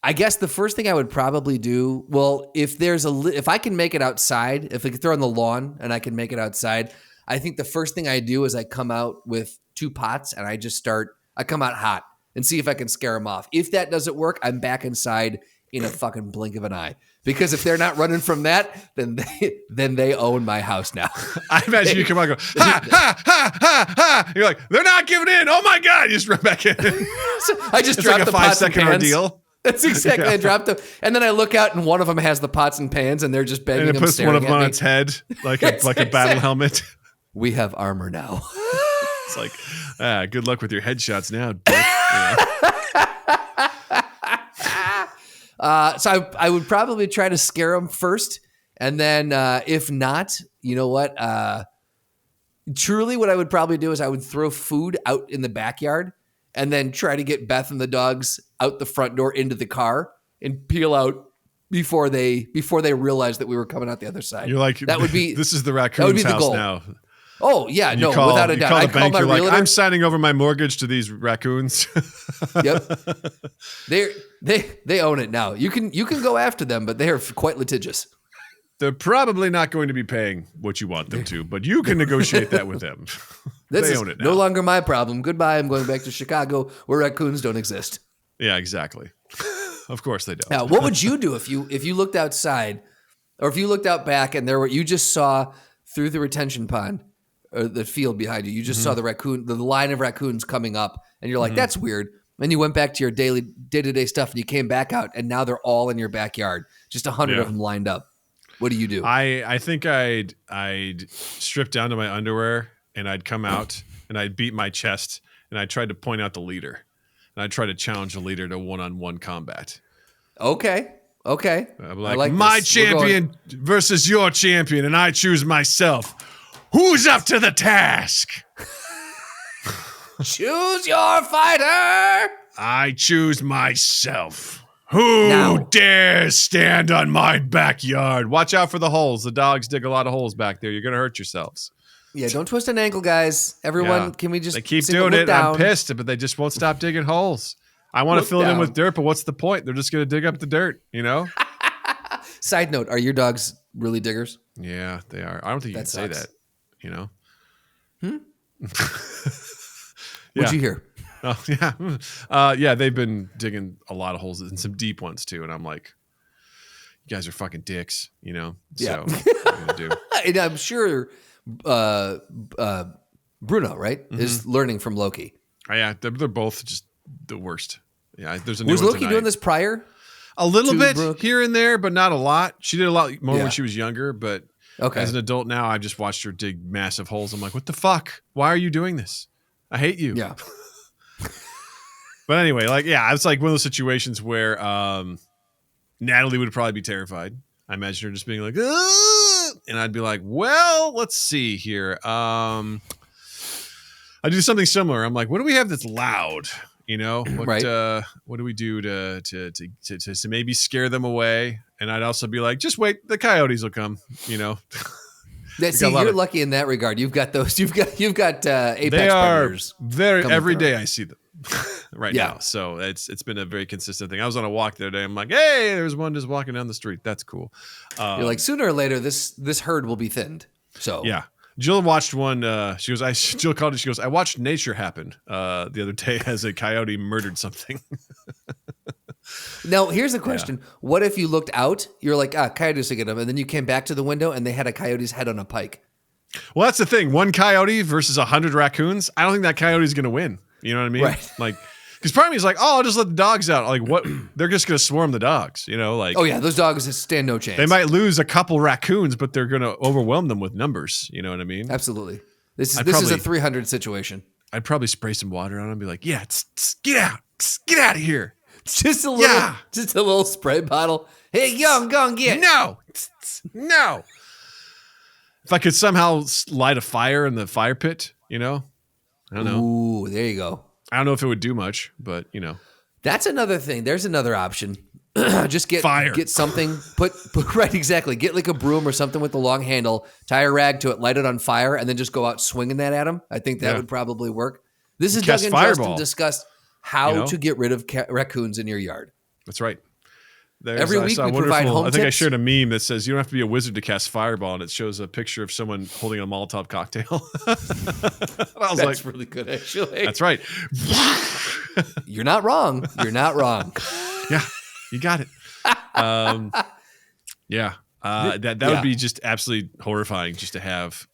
B: I guess the first thing I would probably do, well, if I can make it outside, if they're on the lawn and I can make it outside, I think the first thing I do is I come out with 2 pots and I come out hot. and see if I can scare them off. If that doesn't work, I'm back inside in a fucking blink of an eye. Because if they're not running from that, then they own my house now.
A: I imagine you come out and go, ha, ha, ha, ha, ha. You're like, they're not giving in. Oh my God. You just run back in.
B: I just
A: it's
B: dropped
A: like a
B: the pots and
A: 5-second
B: pans.
A: ordeal.
B: That's exactly. I dropped them, and then I look out, and one of them has the pots and pans, and they're just banging.
A: And it puts one of them on
B: me.
A: its head, like a battle helmet.
B: We have armor now.
A: It's like, good luck with your headshots now, dick.
B: So I would probably try to scare them first, and then if not, you know what? Truly, what I would probably do is I would throw food out in the backyard, and then try to get Beth and the dogs out the front door into the car and peel out before they realized that we were coming out the other side.
A: You're like,
B: that would be
A: this is the raccoon's house
B: goal.
A: now.
B: Oh yeah, no, without a doubt.
A: You call
B: I
A: the
B: call
A: bank.
B: my
A: You're like,
B: realtor.
A: I'm signing over my mortgage to these raccoons.
B: Yep, they own it now. You can go after them, but they are quite litigious.
A: They're probably not going to be paying what you want them to, but you can negotiate that with them. They own it now.
B: No longer my problem. Goodbye. I'm going back to Chicago, where raccoons don't exist.
A: Yeah, exactly. Of course they don't.
B: Now, what would you do if you looked outside, or if you looked out back and you just saw through the retention pond or the field behind you? You just saw the line of raccoons coming up, and you're like, "That's weird." Then you went back to your day-to-day stuff, and you came back out, and now they're all in your backyard, just 100 of them lined up. What do you do?
A: I think I'd strip down to my underwear, and I'd come out and I'd beat my chest, and I'd try to point out the leader, and I'd try to challenge the leader to one-on-one combat.
B: Okay.
A: I'm like,
B: I like
A: my
B: this.
A: champion versus your champion, and I choose myself. Who's up to the task?
B: Choose your fighter.
A: I choose myself. Who dares stand on my backyard? Watch out for the holes. The dogs dig a lot of holes back there. You're going to hurt yourselves.
B: Yeah, don't twist an ankle, guys. Everyone, Can we just...
A: They keep doing it. I'm pissed, but they just won't stop digging holes. I want to fill it in with dirt, but what's the point? They're just going to dig up the dirt, you know?
B: Side note, are your dogs really diggers?
A: Yeah, they are. I don't think you can say that, you know?
B: What'd you hear?
A: Oh, yeah, they've been digging a lot of holes and some deep ones too. And I'm like, you guys are fucking dicks, you know?
B: Yeah.
A: So what are you gonna do?
B: And I'm sure Bruno, right, is learning from Loki.
A: Oh, yeah, they're both just the worst. Yeah, there's a new
B: Was
A: one
B: Loki
A: tonight.
B: doing this prior?
A: A little bit
B: Brooke?
A: here and there, but not a lot. She did a lot more when she was younger, but as an adult now, I've just watched her dig massive holes. I'm like, what the fuck? Why are you doing this? I hate you.
B: Yeah.
A: But anyway, it's like one of those situations where Natalie would probably be terrified. I imagine her just being like, "Ugh!" And I'd be like, well, let's see here. I do something similar. I'm like, what do we have that's loud? You know, what do we do to maybe scare them away? And I'd also be like, just wait, the coyotes will come, you know.
B: You're lucky in that regard. You've got those. You've got apex
A: they are
B: predators.
A: Every day I see them now. So it's been a very consistent thing. I was on a walk the other day. I'm like, hey, there's one just walking down the street. That's cool.
B: You're like, sooner or later, this herd will be thinned. So
A: yeah. Jill watched one. Jill called it. She goes, I watched nature happen the other day as a coyote murdered something.
B: Now, here's the question. Yeah. What if you looked out, you're like, coyotes will get them, and then you came back to the window and they had a coyote's head on a pike?
A: Well, that's the thing. One coyote versus 100 raccoons. I don't think that coyote's going to win. You know what I mean?
B: Right.
A: Like, because part of me is like, I'll just let the dogs out. Like, what? They're just going to swarm the dogs, you know? Like,
B: oh, yeah, those dogs stand no chance.
A: They might lose a couple raccoons, but they're going to overwhelm them with numbers. You know what I mean?
B: Absolutely. This is a 300 situation.
A: I'd probably spray some water on them and be like, get out. Get out of here.
B: Just a little spray bottle. Hey, go and get.
A: No. If I could somehow light a fire in the fire pit, you know, I don't know.
B: Ooh, there you go.
A: I don't know if it would do much, but you know,
B: that's another thing. There's another option. Just get
A: fire.
B: Get something. Put right, exactly. Get like a broom or something with a long handle. Tie a rag to it. Light it on fire, and then just go out swinging that at them. I think that would probably work. This is Doug and Justin discussed how to get rid of raccoons in your yard.
A: That's right.
B: Every week we provide home
A: I think I
B: tips.
A: shared a meme that says you don't have to be a wizard to cast fireball, and it shows a picture of someone holding a Molotov cocktail. I was
B: That's really good, actually.
A: That's right.
B: You're not wrong. You're not wrong.
A: Yeah, you got it. Yeah. That would be just absolutely horrifying just to have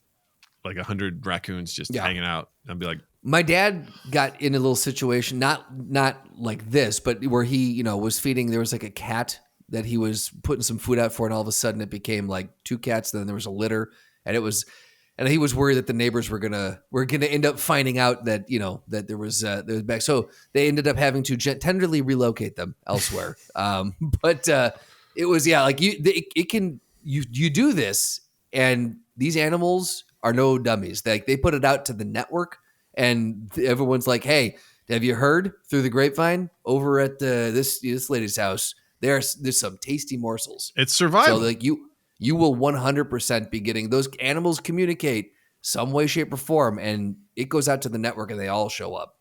A: like 100 raccoons just hanging out. I'd be like,
B: my dad got in a little situation, not like this, but where he, was feeding. There was like a cat that he was putting some food out for, and all of a sudden it became like 2 cats. Then there was a litter, and he was worried that the neighbors were gonna end up finding out that that there was back. So they ended up having to tenderly relocate them elsewhere. But it was like you do this, and these animals are no dummies. They put it out to the network. And everyone's like, "Hey, have you heard through the grapevine over at this lady's house? There's some tasty morsels.
A: It's survival.
B: So like you will 100% be getting those animals communicate some way, shape, or form, and it goes out to the network, and they all show up.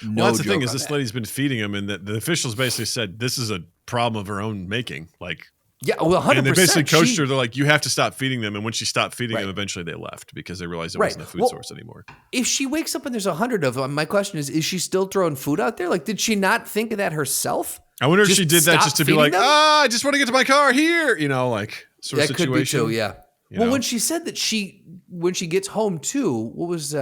A: Well, that's the thing is this lady's been feeding them, and the officials basically said this is a problem of her own making. Like,
B: yeah, well, 100%.
A: And they basically coached her. They're like, you have to stop feeding them. And when she stopped feeding them, eventually they left because they realized it wasn't a food source anymore.
B: If she wakes up and there's 100 of them, my question is she still throwing food out there? Like, did she not think of that herself?
A: I wonder if she did that just to be like, I just want to get to my car here. Like sort of situation.
B: That could be too, yeah. Well, when she said that when she gets home too, what was...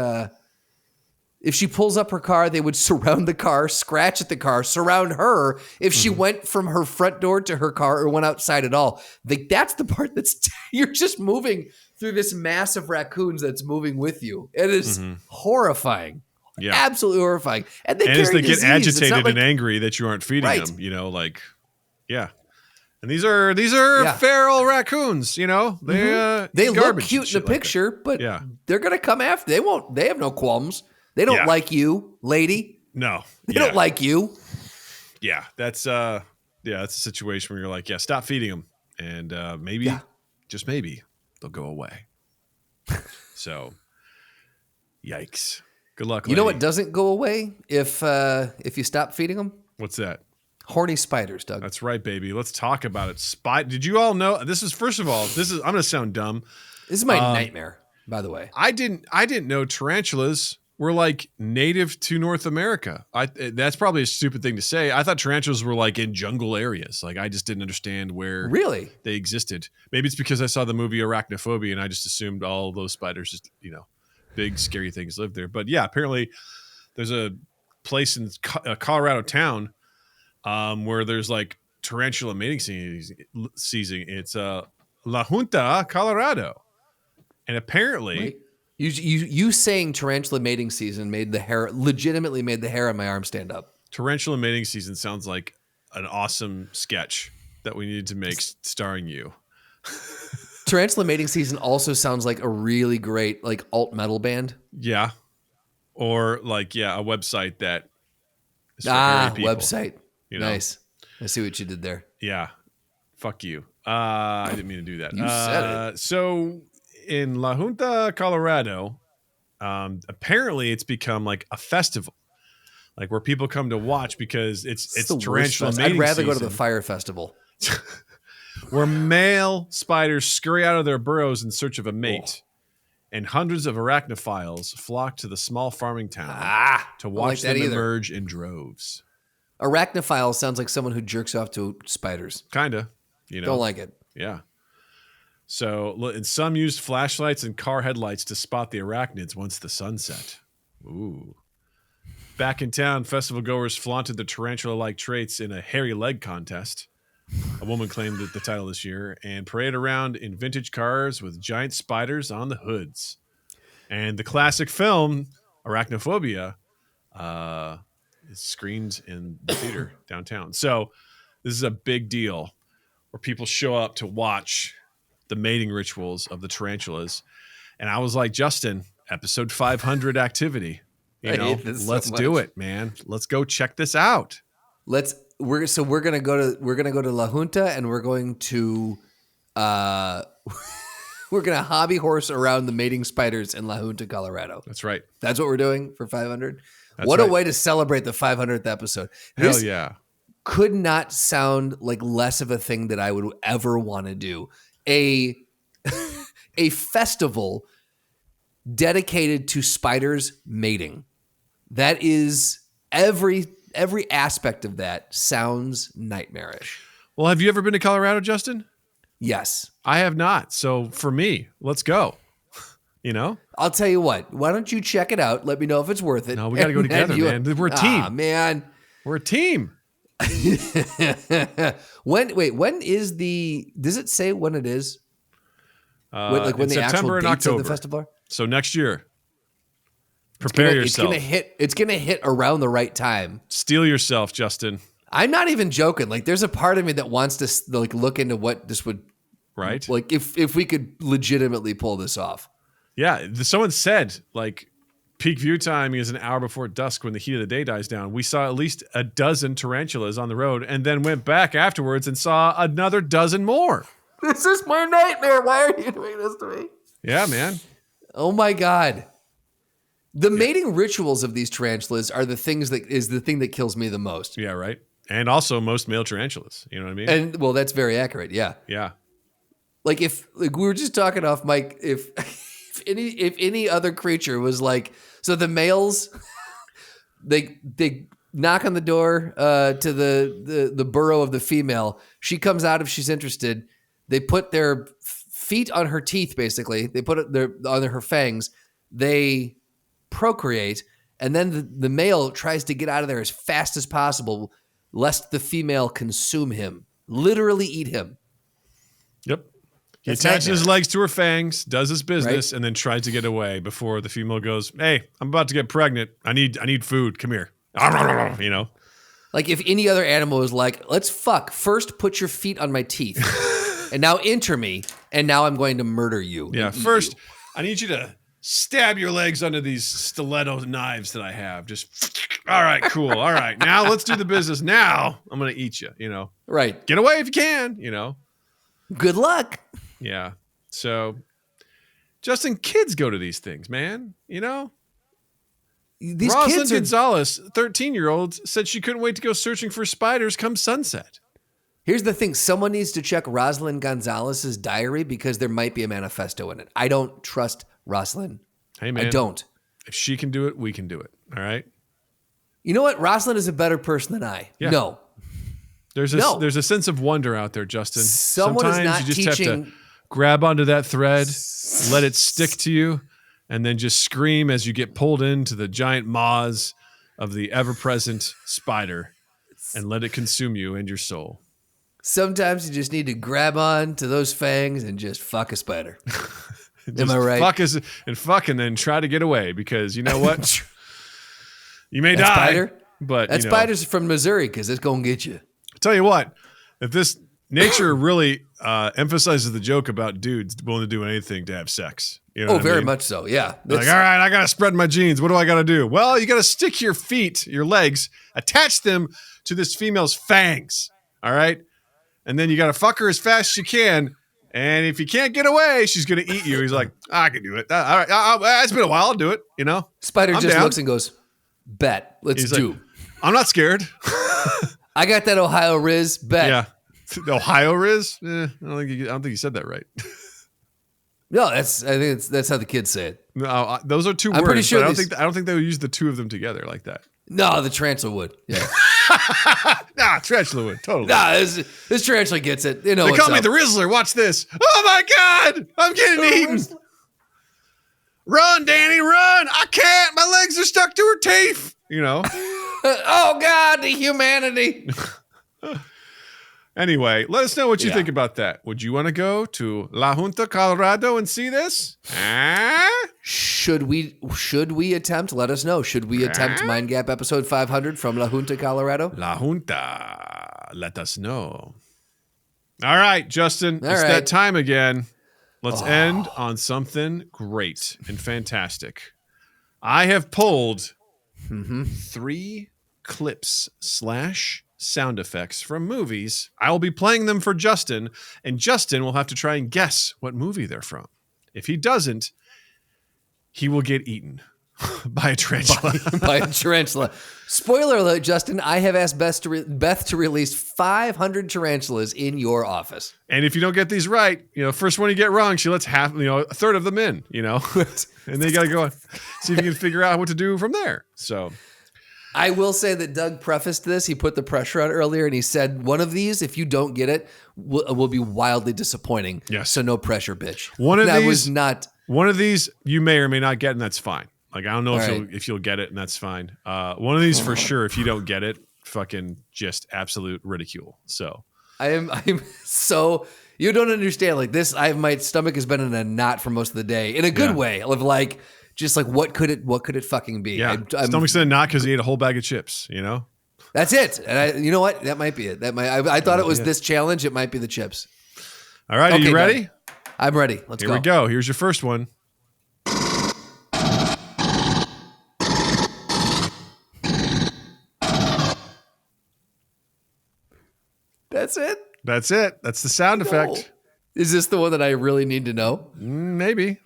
B: if she pulls up her car, they would surround the car, scratch at the car, surround her. If she went from her front door to her car or went outside at all, that's the part you're just moving through this mass of raccoons that's moving with you. It is horrifying. Yeah. Absolutely horrifying. And
A: as they get agitated and angry that you aren't feeding them, And these are feral raccoons, They
B: look cute in the picture, but they're going to come after. They have no qualms. They don't like you, lady.
A: No.
B: They don't like you.
A: Yeah, that's a situation where you're like, stop feeding them. And maybe, just maybe, they'll go away. So, yikes. Good luck, lady.
B: You know what doesn't go away if you stop feeding them?
A: What's that?
B: Horny spiders, Doug.
A: That's right, baby. Let's talk about it. Did you all know, first of all, I'm going to sound dumb.
B: This is my nightmare, by the way.
A: I didn't know tarantulas were like native to North America. That's probably a stupid thing to say. I thought tarantulas were like in jungle areas. Like I just didn't understand where they existed. Maybe it's because I saw the movie Arachnophobia and I just assumed all those spiders, just, big scary things lived there. But yeah, apparently there's a place in a Colorado town where there's like tarantula mating season. It's La Junta, Colorado, and apparently.
B: Wait. You saying tarantula mating season legitimately made the hair on my arm stand up.
A: Tarantula mating season sounds like an awesome sketch that we needed to make starring you.
B: Tarantula mating season also sounds like a really great like alt metal band.
A: Yeah. Or like, a website that is for hairy people.
B: Website. Nice. I see what you did there.
A: Yeah. Fuck you. I didn't mean to do that.
B: You said it.
A: So in La Junta, Colorado, apparently it's become like a festival, like where people come to watch because it's tarantula mating
B: I'd rather
A: season,
B: go to the fire festival,
A: where male spiders scurry out of their burrows in search of a mate, and hundreds of arachnophiles flock to the small farming town to watch them emerge in droves.
B: Arachnophile sounds like someone who jerks off to spiders.
A: Kinda,
B: Don't like it.
A: Yeah. So, and some used flashlights and car headlights to spot the arachnids once the sun set. Ooh. Back in town, festival goers flaunted their tarantula-like traits in a hairy leg contest. A woman claimed the title this year and paraded around in vintage cars with giant spiders on the hoods. And the classic film, Arachnophobia, is screened in the theater downtown. So this is a big deal where people show up to watch the mating rituals of the tarantulas. And I was like, Justin, episode 500 activity. Let's do it, man. Let's go check this out.
B: We're gonna go to La Junta and we're going to we're gonna hobby horse around the mating spiders in La Junta, Colorado.
A: That's right.
B: That's what we're doing for 500. What a way to celebrate the 500th episode.
A: Hell yeah.
B: could not sound like less of a thing that I would ever want to do. A festival dedicated to spiders mating. That is every aspect of that sounds nightmarish.
A: Well, have you ever been to Colorado, Justin?
B: Yes.
A: I have not. So for me, let's go. You know?
B: I'll tell you what. Why don't you check it out? Let me know if it's worth it.
A: No, we got to go together, man. We're a team.
B: Man.
A: We're a team.
B: When is does it say when it is? When the
A: September
B: actual
A: and
B: dates
A: October.
B: of the festival?
A: So next year. Prepare yourself.
B: It's gonna hit around the right time.
A: Steel yourself, Justin.
B: I'm not even joking. Like, there's a part of me that wants to like look into what this would,
A: right?
B: Like, if we could legitimately pull this off.
A: Yeah, someone said like peak view time is an hour before dusk when the heat of the day dies down. We saw at least a dozen tarantulas on the road, and then went back afterwards and saw another dozen more.
B: This is my nightmare. Why are you doing this to me?
A: Yeah, man.
B: Oh my God. The mating rituals of these tarantulas are the thing that kills me the most.
A: Yeah, right. And also most male tarantulas. You know what I mean?
B: And well, that's very accurate. Yeah.
A: Yeah.
B: Like we were just talking off mic, if any other creature was like, so the males, they knock on the door to the burrow of the female. She comes out if she's interested. They put their feet on her teeth, basically. They put it on her fangs. They procreate, and then the male tries to get out of there as fast as possible, lest the female consume him, literally eat him.
A: Yep. He
B: That's
A: attaches his
B: nightmare.
A: legs to her fangs, does his business, and then tries to get away before the female goes, "Hey, I'm about to get pregnant. I need food. Come here." You know?
B: Like if any other animal was like, let's fuck. First, put your feet on my teeth. And now enter me, and now I'm going to murder you.
A: Yeah, first, I need you to stab your legs under these stiletto knives that I have. Just, all right, cool. All right, now let's do the business. Now I'm going to eat you, you know.
B: Right.
A: Get away if you can, you know.
B: Good luck.
A: Yeah. So, Justin, kids go to these things, man, you know.
B: These
A: Rosalind
B: kids are...
A: Gonzalez, 13-year-old, said she couldn't wait to go searching for spiders come sunset.
B: Here's the thing. Someone needs to check Rosalind Gonzalez's diary because there might be a manifesto in it. I don't trust Rosalind.
A: Hey, man.
B: I don't.
A: If she can do it, we can do it. All right?
B: You know what? Rosalind is a better person than I.
A: Yeah.
B: No.
A: There's a sense of wonder out there, Justin.
B: Someone is
A: Sometimes
B: not
A: you just
B: teaching...
A: have to grab onto that thread, let it stick to you, and then just scream as you get pulled into the giant maws of the ever-present spider and let it consume you and your soul.
B: Sometimes you just need to grab on to those fangs and just fuck a spider. Am I right?
A: Fuck and then try to get away because you know what? You may die.
B: Spider?
A: But
B: that spider's from Missouri because it's going to get you.
A: Tell you what, if this nature really emphasizes the joke about dudes willing to do anything to have sex. You know what I
B: very
A: mean?
B: much so. Yeah.
A: Like, all right, I got to spread my jeans. What do I got to do? Well, you got to stick your feet, your legs, attach them to this female's fangs. All right. And then you got to fuck her as fast as you can. And if you can't get away, she's going to eat you. He's like, I can do it. All right. It's been a while. I'll do it. You know,
B: Spider
A: I'm
B: just
A: down.
B: looks and goes, bet. Let's
A: He's
B: do.
A: like, I'm not scared.
B: I got that Ohio Riz. Bet.
A: Yeah. The Ohio Riz? I don't think you said that right.
B: No, I think that's how the kids say it.
A: No, those are two
B: I'm
A: words.
B: pretty sure
A: but I don't think they would use the two of them together like that.
B: No, the tarantula would. Yeah.
A: Nah, tarantula would totally.
B: Nah, this tarantula gets it. You know,
A: They
B: what's
A: call me
B: up.
A: the Rizzler. Watch this. Oh my God, I'm getting eaten. Run, Danny, run! I can't. My legs are stuck to her teeth. You know.
B: Oh God, the humanity.
A: Anyway, let us know what you think about that. Would you want to go to La Junta, Colorado, and see this?
B: Should we attempt? Let us know. Should we attempt Mind Gap episode 500 from La Junta, Colorado?
A: La Junta, let us know. All right, Justin,
B: All
A: it's
B: right.
A: that time again. Let's end on something great and fantastic. I have pulled 3 clips / sound effects from movies. I will be playing them for Justin, and Justin will have to try and guess what movie they're from. If he doesn't, he will get eaten. By a tarantula.
B: by a tarantula. Spoiler alert, Justin, I have asked Beth to release 500 tarantulas in your office.
A: And if you don't get these right, first one you get wrong, she lets a third of them in, and then you got to go and see if you can figure out what to do from there. So
B: I will say that Doug prefaced this. He put the pressure on earlier and he said, one of these, if you don't get it, will be wildly disappointing.
A: Yes.
B: So no pressure, bitch.
A: One of these you may or may not get, and that's fine. Like, I don't know if you'll get it, and that's fine. One of these for sure, if you don't get it, fucking just absolute ridicule. So
B: I'm so, you don't understand. Like this, my stomach has been in a knot for most of the day in a good way of like, just like, what could it fucking be?
A: Yeah. Stomach's in a knot because he ate a whole bag of chips,
B: That's it. And you know what? That might be it. I thought it was this challenge. It might be the chips.
A: All right. Are you ready?
B: Doug. I'm ready. Let's go.
A: Here we go. Here's your first one.
B: That's it?
A: That's it. That's the sound effect.
B: Is this the one that I really need to know?
A: Maybe.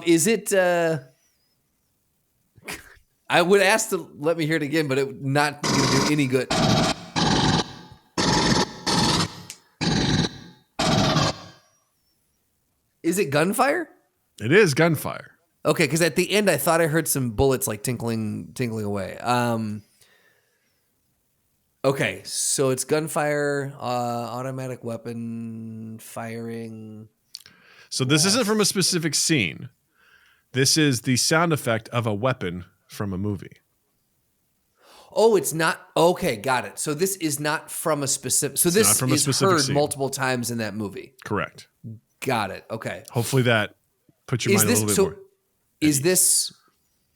B: Is it? I would ask to let me hear it again, but it not going to do any good. Is it gunfire?
A: It is gunfire.
B: Okay, because at the end I thought I heard some bullets like tinkling away. Okay, so it's gunfire, automatic weapon firing.
A: So this isn't from a specific scene. This is the sound effect of a weapon from a movie.
B: Oh, it's not. Okay, got it. So this is not from a specific. So this is heard scene multiple times in that movie.
A: Correct.
B: Got it. Okay.
A: Hopefully that puts your mind a little bit more.
B: Is this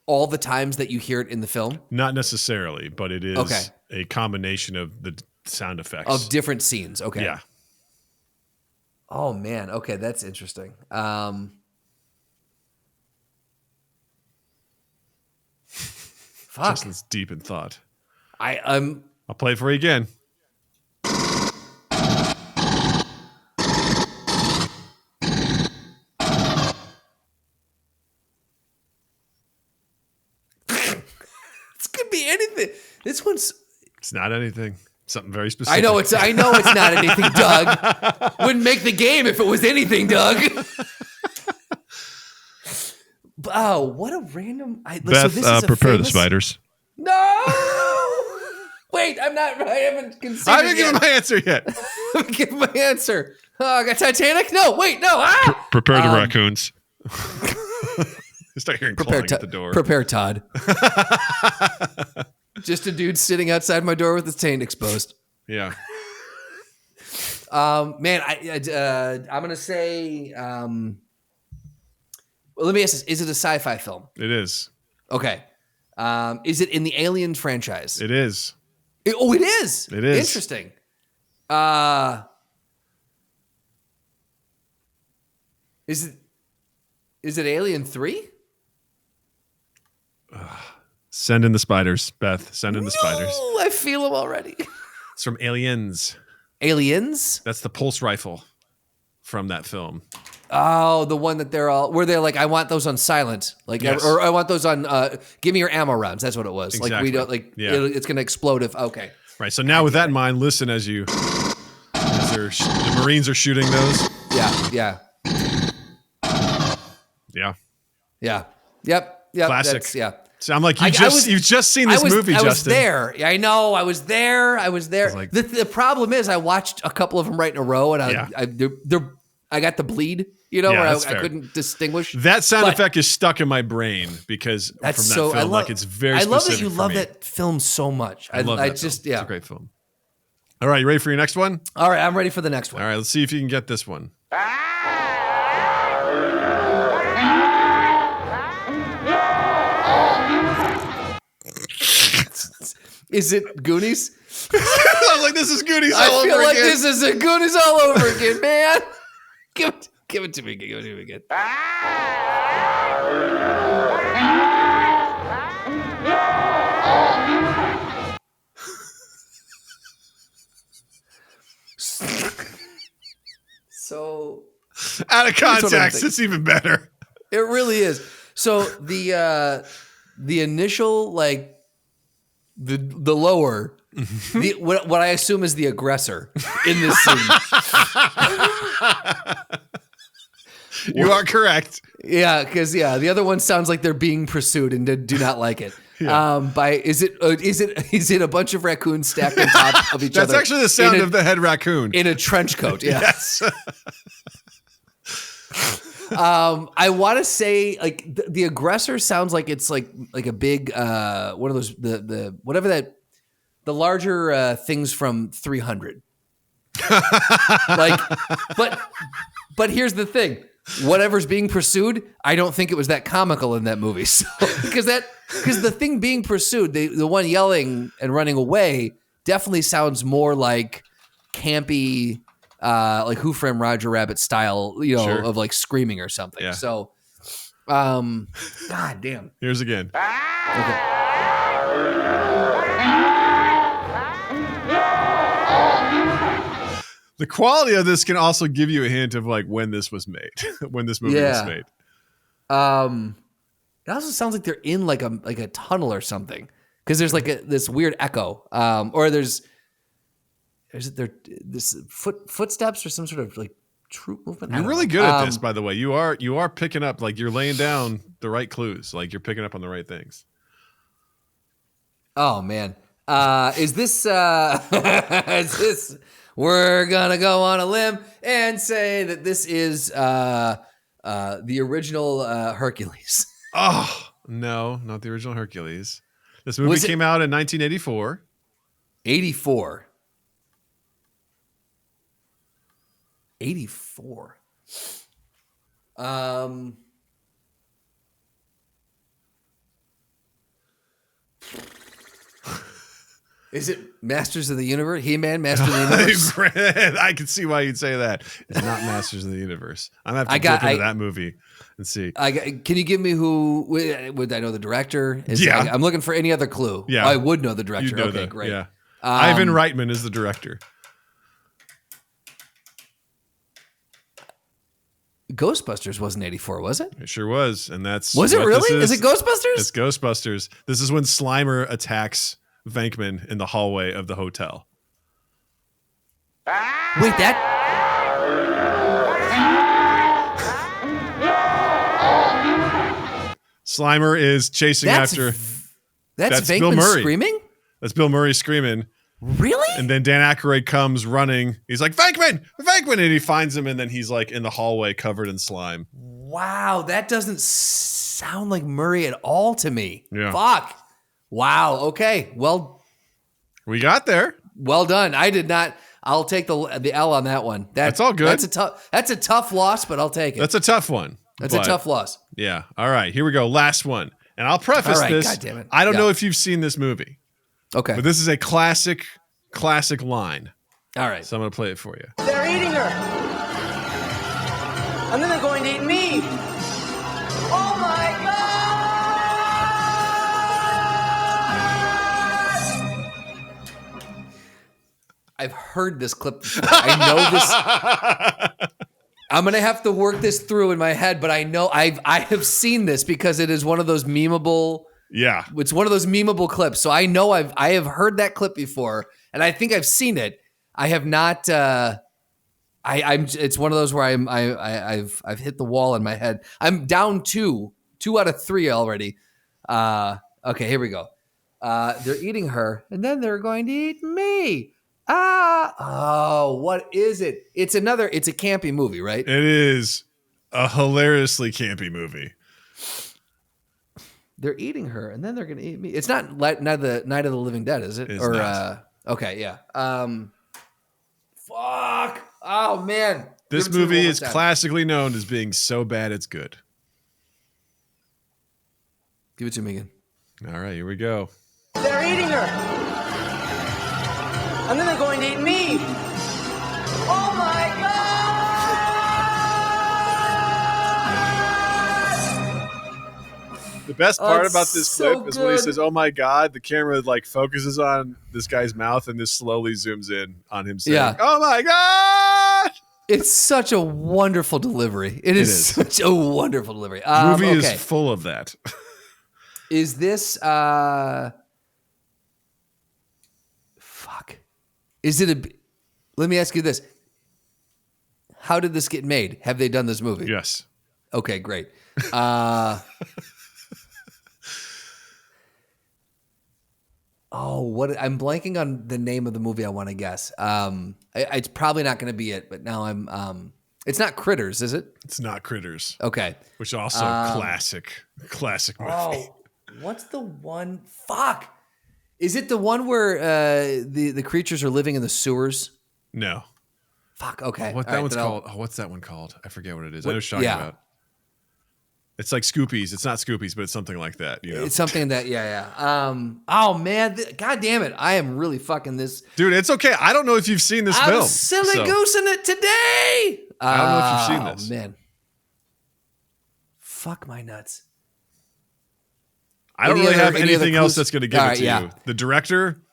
B: all the times that you hear it in the film?
A: Not necessarily, but it is a combination of the sound effects.
B: Of different scenes. Okay.
A: Yeah.
B: Oh, man. Okay, that's interesting. Fuck.
A: Justin's deep in thought.
B: I'll
A: play it for you again.
B: This one's.
A: It's not anything. Something very specific.
B: I know it's not anything, Doug. Wouldn't make the game if it was anything, Doug. Oh, what a random.
A: Beth, prepare the spiders.
B: No. Wait, I'm not. I haven't considered.
A: I haven't given my answer yet.
B: I haven't given my answer. Oh, I got Titanic. No, wait, no. Ah.
A: Prepare the raccoons. Start hearing clawing at the door.
B: Prepare Todd. Just a dude sitting outside my door with his taint exposed.
A: Yeah.
B: Man, I'm gonna say. Well, let me ask this: is it a sci-fi film?
A: It is.
B: Okay. Is it in the Alien franchise?
A: It is.
B: It is.
A: It is.
B: Interesting. Is it Alien 3?
A: Send in the spiders, Beth. Send in the spiders.
B: I feel them already.
A: It's from Aliens.
B: Aliens?
A: That's the pulse rifle from that film.
B: Oh, the one that where they're like, I want those on silent, like, yes. Or I want those on. Give me your ammo rounds. That's what it was.
A: Exactly.
B: Like we don't like. Yeah. It's going to explode if. Okay.
A: Right. So now with that in mind, listen as the Marines are shooting those.
B: Yeah. Yeah.
A: Yeah.
B: Yeah. Yep.
A: Classic.
B: Yeah.
A: So I'm like, you've just seen this movie, Justin.
B: I was there. I know. I was there. Like, the problem is I watched a couple of them right in a row, and I got the bleed, where I couldn't distinguish.
A: That sound effect is stuck in my brain because from that film, it's very specific.
B: I love that you love that film so much.
A: I love that film. It's a great film. All right, you ready for your next one?
B: All right, I'm ready for the next one.
A: All right, let's see if you can get this one.
B: Is it Goonies?
A: I was like, this is Goonies all over again.
B: I feel like this is a Goonies all over again, man. Give it to me again. Give it to me again. So
A: out Eye contact. It's even better.
B: It really is. So the initial, like the lower, what I assume is the aggressor in this scene.
A: You are correct.
B: Yeah, because the other one sounds like they're being pursued and do not like it. Yeah. Is it a bunch of raccoons stacked on top of each other?
A: That's actually the sound of the head raccoon
B: in a trench coat. Yeah.
A: Yes.
B: I want to say like the aggressor sounds like it's like a big one of those the whatever that the larger things from 300. Like, but here's the thing. Whatever's being pursued, I don't think it was that comical in that movie. So, because the thing being pursued, the one yelling and running away definitely sounds more like campy, like Who Framed Roger Rabbit style,
A: Sure.
B: of like screaming or something.
A: Yeah.
B: So, God damn.
A: Here's again.
B: Okay.
A: The quality of this can also give you a hint of like when this was made, when this movie was made.
B: It also sounds like they're in like a tunnel or something, because there's like this weird echo, or there's this footsteps or some sort of like troop movement.
A: You're really good at this, by the way. You are picking up, like you're laying down the right clues, like you're picking up on the right things.
B: Oh man, is this? We're gonna go on a limb and say that this is the original Hercules.
A: Oh no, not the original Hercules. This movie came out in 1984.
B: 84. 84. Is it Masters of the Universe? He-Man, Master of the Universe?
A: I can see why you'd say that. It's not Masters of the Universe. I'm going to have to look into that movie and see.
B: Can you give me who? Would I know the director?
A: Yeah.
B: I'm looking for any other clue.
A: Yeah.
B: I would know the director.
A: Know
B: okay, great.
A: Yeah. Ivan Reitman is the director.
B: Ghostbusters wasn't 84, was it?
A: It sure was. And that's.
B: Was it really? Is it Ghostbusters?
A: It's Ghostbusters. This is when Slimer attacks Venkman in the hallway of the hotel.
B: Wait, that
A: Slimer is chasing after.
B: That's Venkman
A: Bill Murray
B: screaming?
A: That's Bill Murray screaming.
B: Really?
A: And then Dan Aykroyd comes running. He's like, Venkman! And he finds him, and then he's like in the hallway covered in slime.
B: Wow, that doesn't sound like Murray at all to me.
A: Yeah.
B: Fuck. Wow. Okay. Well,
A: we got there.
B: Well done. I did not. I'll take the L on that one.
A: That's all good.
B: That's a tough loss, but I'll take it.
A: That's a tough one.
B: That's a tough loss.
A: Yeah. All right. Here we go. Last one. And I'll preface this.
B: God damn it.
A: I don't know if you've seen this movie.
B: Okay.
A: But this is a classic line.
B: All right.
A: So I'm going to play it for you.
C: They're eating her. And then they're going to eat me. Oh my God!
B: I've heard this clip before. I know this. I'm going to have to work this through in my head, but I know I have seen this because it is one of those memeable.
A: Yeah.
B: It's one of those memeable clips. So I know I have heard that clip before, and I think I've seen it. I have not. It's one of those where I've hit the wall in my head. I'm down two out of three already. Okay, here we go. They're eating her, and then they're going to eat me. What is it? It's a campy movie, right?
A: It is a hilariously campy movie.
B: They're eating her, and then they're going to eat me. It's not Night of the Living Dead, is it?
A: It's not.
B: Okay, yeah. Fuck. Oh man.
A: This movie is classically known as being so bad it's good.
B: Give it to me again.
A: All right, here we go.
C: They're eating her. And then they're going to eat me. Oh my God!
A: The best part about this
B: so
A: clip is when he
B: good.
A: says, "Oh my God," the camera like focuses on this guy's mouth and this slowly zooms in on him saying,
B: Yeah.
A: "Oh my God!"
B: It's such a wonderful delivery. It is such a wonderful delivery.
A: The movie is full of that.
B: Is this fuck? Is it a? Let me ask you this: how did this get made? Have they done this movie?
A: Yes.
B: Okay, great. What? I'm blanking on the name of the movie I want to guess. It's probably not going to be it, but now I'm. It's not Critters, is it?
A: It's not Critters.
B: Okay.
A: Which also classic movie.
B: Oh, what's the one? Fuck. Is it the one where the creatures are living in the sewers?
A: No.
B: Fuck. Okay.
A: What that one's called? What's that one called? I forget what it is. I know what you're talking about. It's like Scoopies. It's not Scoopies, but it's something like that. You know,
B: it's something that. Yeah. Oh man, God damn it! I am really fucking this,
A: dude. It's okay. I don't know if you've seen this film.
B: I'm silly goosing it today.
A: I don't know if you've seen this.
B: Oh man. Fuck my nuts.
A: I don't really have anything else that's going to give it to you. The director,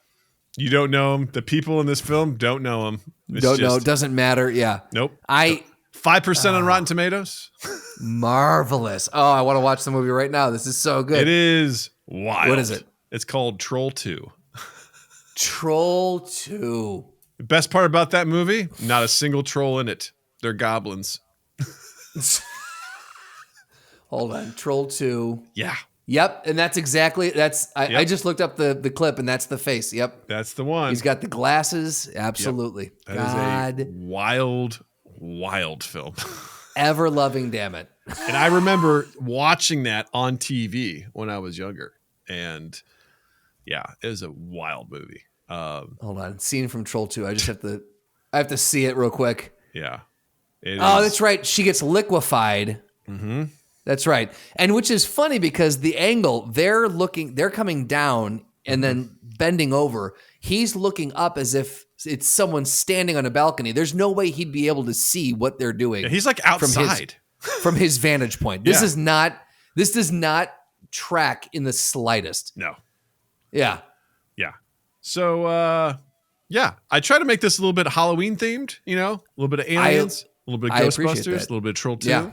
A: you don't know him. The people in this film don't know him.
B: Don't know. It doesn't matter. Yeah.
A: Nope. 5% on Rotten Tomatoes.
B: Marvelous. Oh, I want to watch the movie right now. This is so good.
A: It is wild.
B: What is it?
A: It's called Troll 2.
B: Troll 2.
A: The best part about that movie, not a single troll in it. They're goblins.
B: Hold on. Troll 2.
A: Yeah.
B: Yep. And that's I just looked up the clip and that's the face. Yep.
A: That's the one.
B: He's got the glasses. Absolutely.
A: Yep. That is a wild film.
B: Ever loving, damn it.
A: And I remember watching that on TV when I was younger. And yeah, it was a wild movie.
B: Hold on. Scene from Troll 2. I have to see it real quick.
A: Yeah.
B: That's right. She gets liquefied.
A: Mm-hmm.
B: That's right. And which is funny because the angle, they're coming down and then bending over. He's looking up as if it's someone standing on a balcony. There's no way he'd be able to see what they're doing.
A: Yeah, he's like outside
B: from his vantage point. This does not track in the slightest.
A: No.
B: Yeah.
A: Yeah. So, I try to make this a little bit Halloween themed, a little bit of aliens, a little bit of Ghostbusters, a little bit of Troll 2,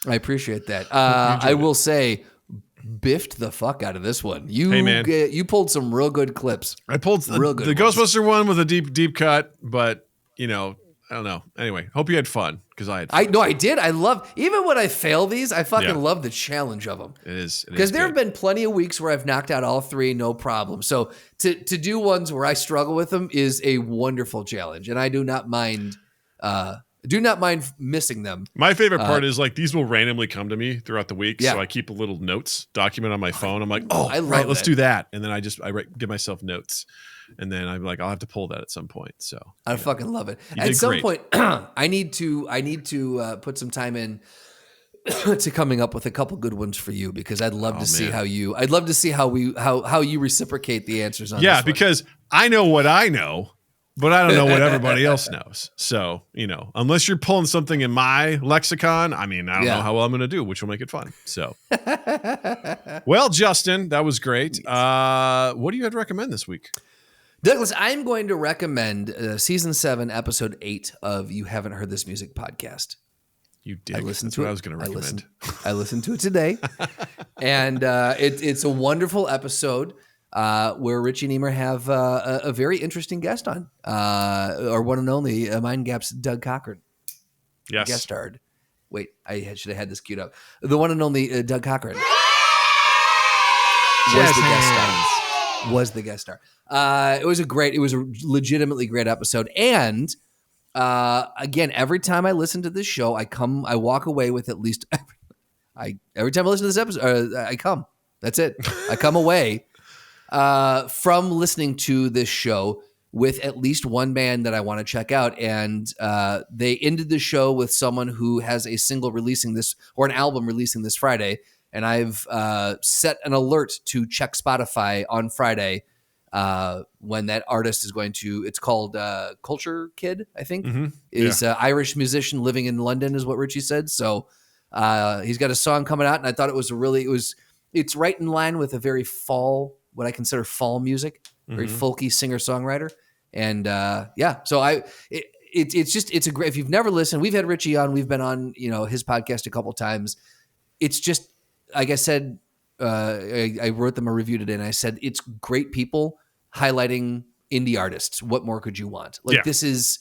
B: I appreciate that. I will say, biffed the fuck out of this one. You pulled some real good clips.
A: I pulled the Ghostbuster one with a deep cut, but I don't know. Anyway, hope you had fun because I had fun.
B: I did. I love, even when I fail these, I fucking love the challenge of them.
A: It is.
B: Because there have been plenty of weeks where I've knocked out all three, no problem. So to do ones where I struggle with them is a wonderful challenge. And I do not mind missing them.
A: My favorite part is like these will randomly come to me throughout the week. So I keep a little notes document on my phone. I'm like, let's do that. And then I give myself notes. And then I'm like, I'll have to pull that at some point. So
B: I fucking love it. At some point, I need to put some time in to coming up with a couple good ones for you because I'd love to see how you reciprocate the answers on this one.
A: Because I know what I know, but I don't know what everybody else knows. So, unless you're pulling something in my lexicon, I don't know how well I'm going to do, which will make it fun. So, well, Justin, that was great. What do you have to recommend this week?
B: Douglas, I'm going to recommend season 7, episode 8 of You Haven't Heard This Music podcast.
A: You did. That's what I was going to recommend.
B: I listened to it today, and it's a wonderful episode where Richie and Emer have a very interesting guest on, our one and only Mind Gap's Doug Cochran.
A: Yes,
B: guest starred. Wait, I should have had this queued up. The one and only Doug Cochran was the guest star. It was a legitimately great episode. And again, every time I listen to this show, I walk away with at least every time I listen to this episode, I come. That's it. I come away from listening to this show with at least one band that I want to check out. And they ended the show with someone who has a single releasing this or an album releasing this Friday. And I've set an alert to check Spotify on Friday when that artist is going to. It's called Culture Kid, I think, is Irish musician living in London, is what Richie said. So he's got a song coming out, and I thought it's right in line with a very fall, what I consider fall music, very folky singer songwriter, and so it's a great, if you've never listened, we've had Richie on, we've been on, his podcast a couple times. It's just, like I said, I wrote them a review today and I said, it's great people highlighting indie artists. What more could you want? Like this is,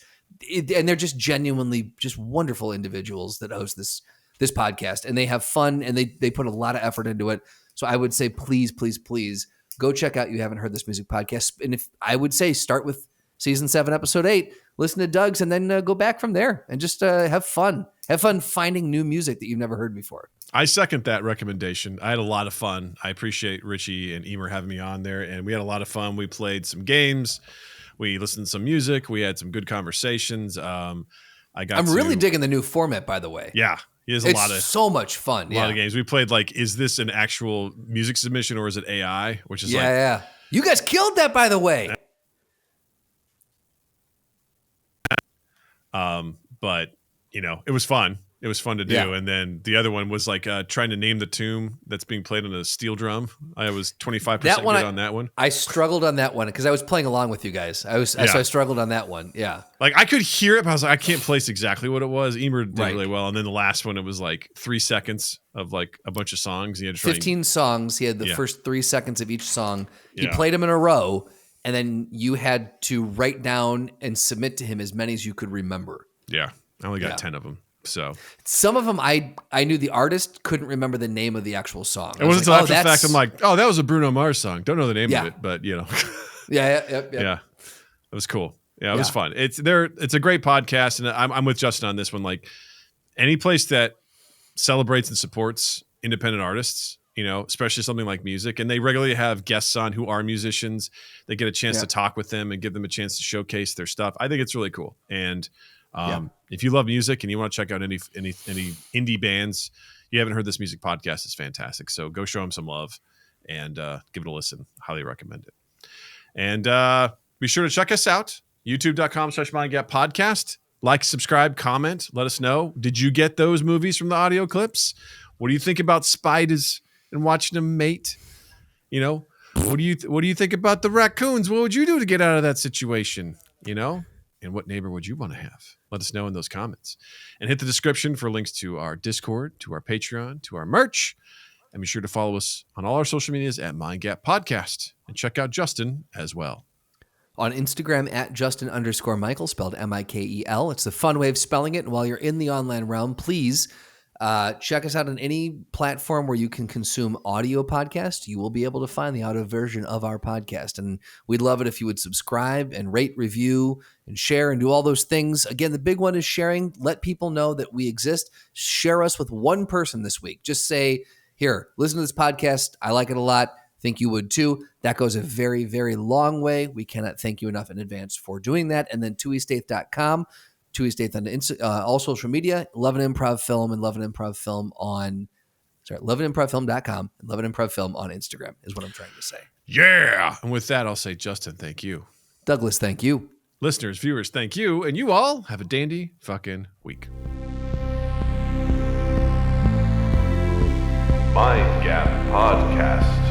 B: and they're just genuinely just wonderful individuals that host this podcast, and they have fun and they put a lot of effort into it. So I would say, please, please, please go check out You Haven't Heard This Music podcast. And if I would say start with season 7, episode 8, listen to Doug's, and then go back from there and just have fun. Have fun finding new music that you've never heard before.
A: I second that recommendation. I had a lot of fun. I appreciate Richie and Emer having me on there, and we had a lot of fun. We played some games. We listened to some music. We had some good conversations. I'm really digging
B: the new format, by the way.
A: Yeah. It's
B: so much fun.
A: A lot of games. We played is this an actual music submission or is it AI? Which is
B: You guys killed that, by the way.
A: But it was fun. It was fun to do. Yeah. And then the other one was trying to name the tune that's being played on a steel drum. I was 25% good on that one.
B: I struggled on that one because I was playing along with you guys. So I struggled on that one. Yeah.
A: I could hear it, but I was like, I can't place exactly what it was. Emer did really well. And then the last one, it was 3 seconds of a bunch of songs. He had
B: 15 songs. He had the first 3 seconds of each song. He played them in a row. And then you had to write down and submit to him as many as you could remember.
A: Yeah. I only got 10 of them. So
B: some of them I knew the artist, couldn't remember the name of the actual song.
A: It wasn't until after the fact I'm like, oh, that was a Bruno Mars song. Don't know the name of it, but
B: Yeah.
A: Yeah. It was cool. Yeah, it was fun. It's a great podcast, and I'm with Justin on this one. Any place that celebrates and supports independent artists, especially something like music, and they regularly have guests on who are musicians. They get a chance to talk with them and give them a chance to showcase their stuff. I think it's really cool. And if you love music and you want to check out any indie bands, You Haven't Heard This Music podcast is fantastic. So go show them some love and give it a listen. Highly recommend it. And be sure to check us out. YouTube.com/MindGapPodcast. Like, subscribe, comment. Let us know. Did you get those movies from the audio clips? What do you think about spiders and watching them mate? What do you think about the raccoons? What would you do to get out of that situation? And what neighbor would you want to have? Let us know in those comments. And hit the description for links to our Discord, to our Patreon, to our merch. And be sure to follow us on all our social medias at MindGap Podcast. And check out Justin as well.
B: On Instagram at Justin_Michael, spelled Mikel. It's the fun way of spelling it. And while you're in the online realm, please check us out on any platform where you can consume audio podcasts. You will be able to find the audio version of our podcast. And we'd love it if you would subscribe and rate, review, and share and do all those things. Again, the big one is sharing. Let people know that we exist. Share us with one person this week. Just say, here, listen to this podcast. I like it a lot. Think you would too. That goes a very, very long way. We cannot thank you enough in advance for doing that. And then TwoEastEighth.com. 2 East 8th on all social media, Love and Improv Film, and Love and Improv Film on, loveandimprovfilm.com and Love and Improv Film on Instagram is what I'm trying to say.
A: Yeah. And with that, I'll say, Justin, thank you.
B: Douglas, thank you.
A: Listeners, viewers, thank you. And you all have a dandy fucking week.
D: Mind Gap Podcast.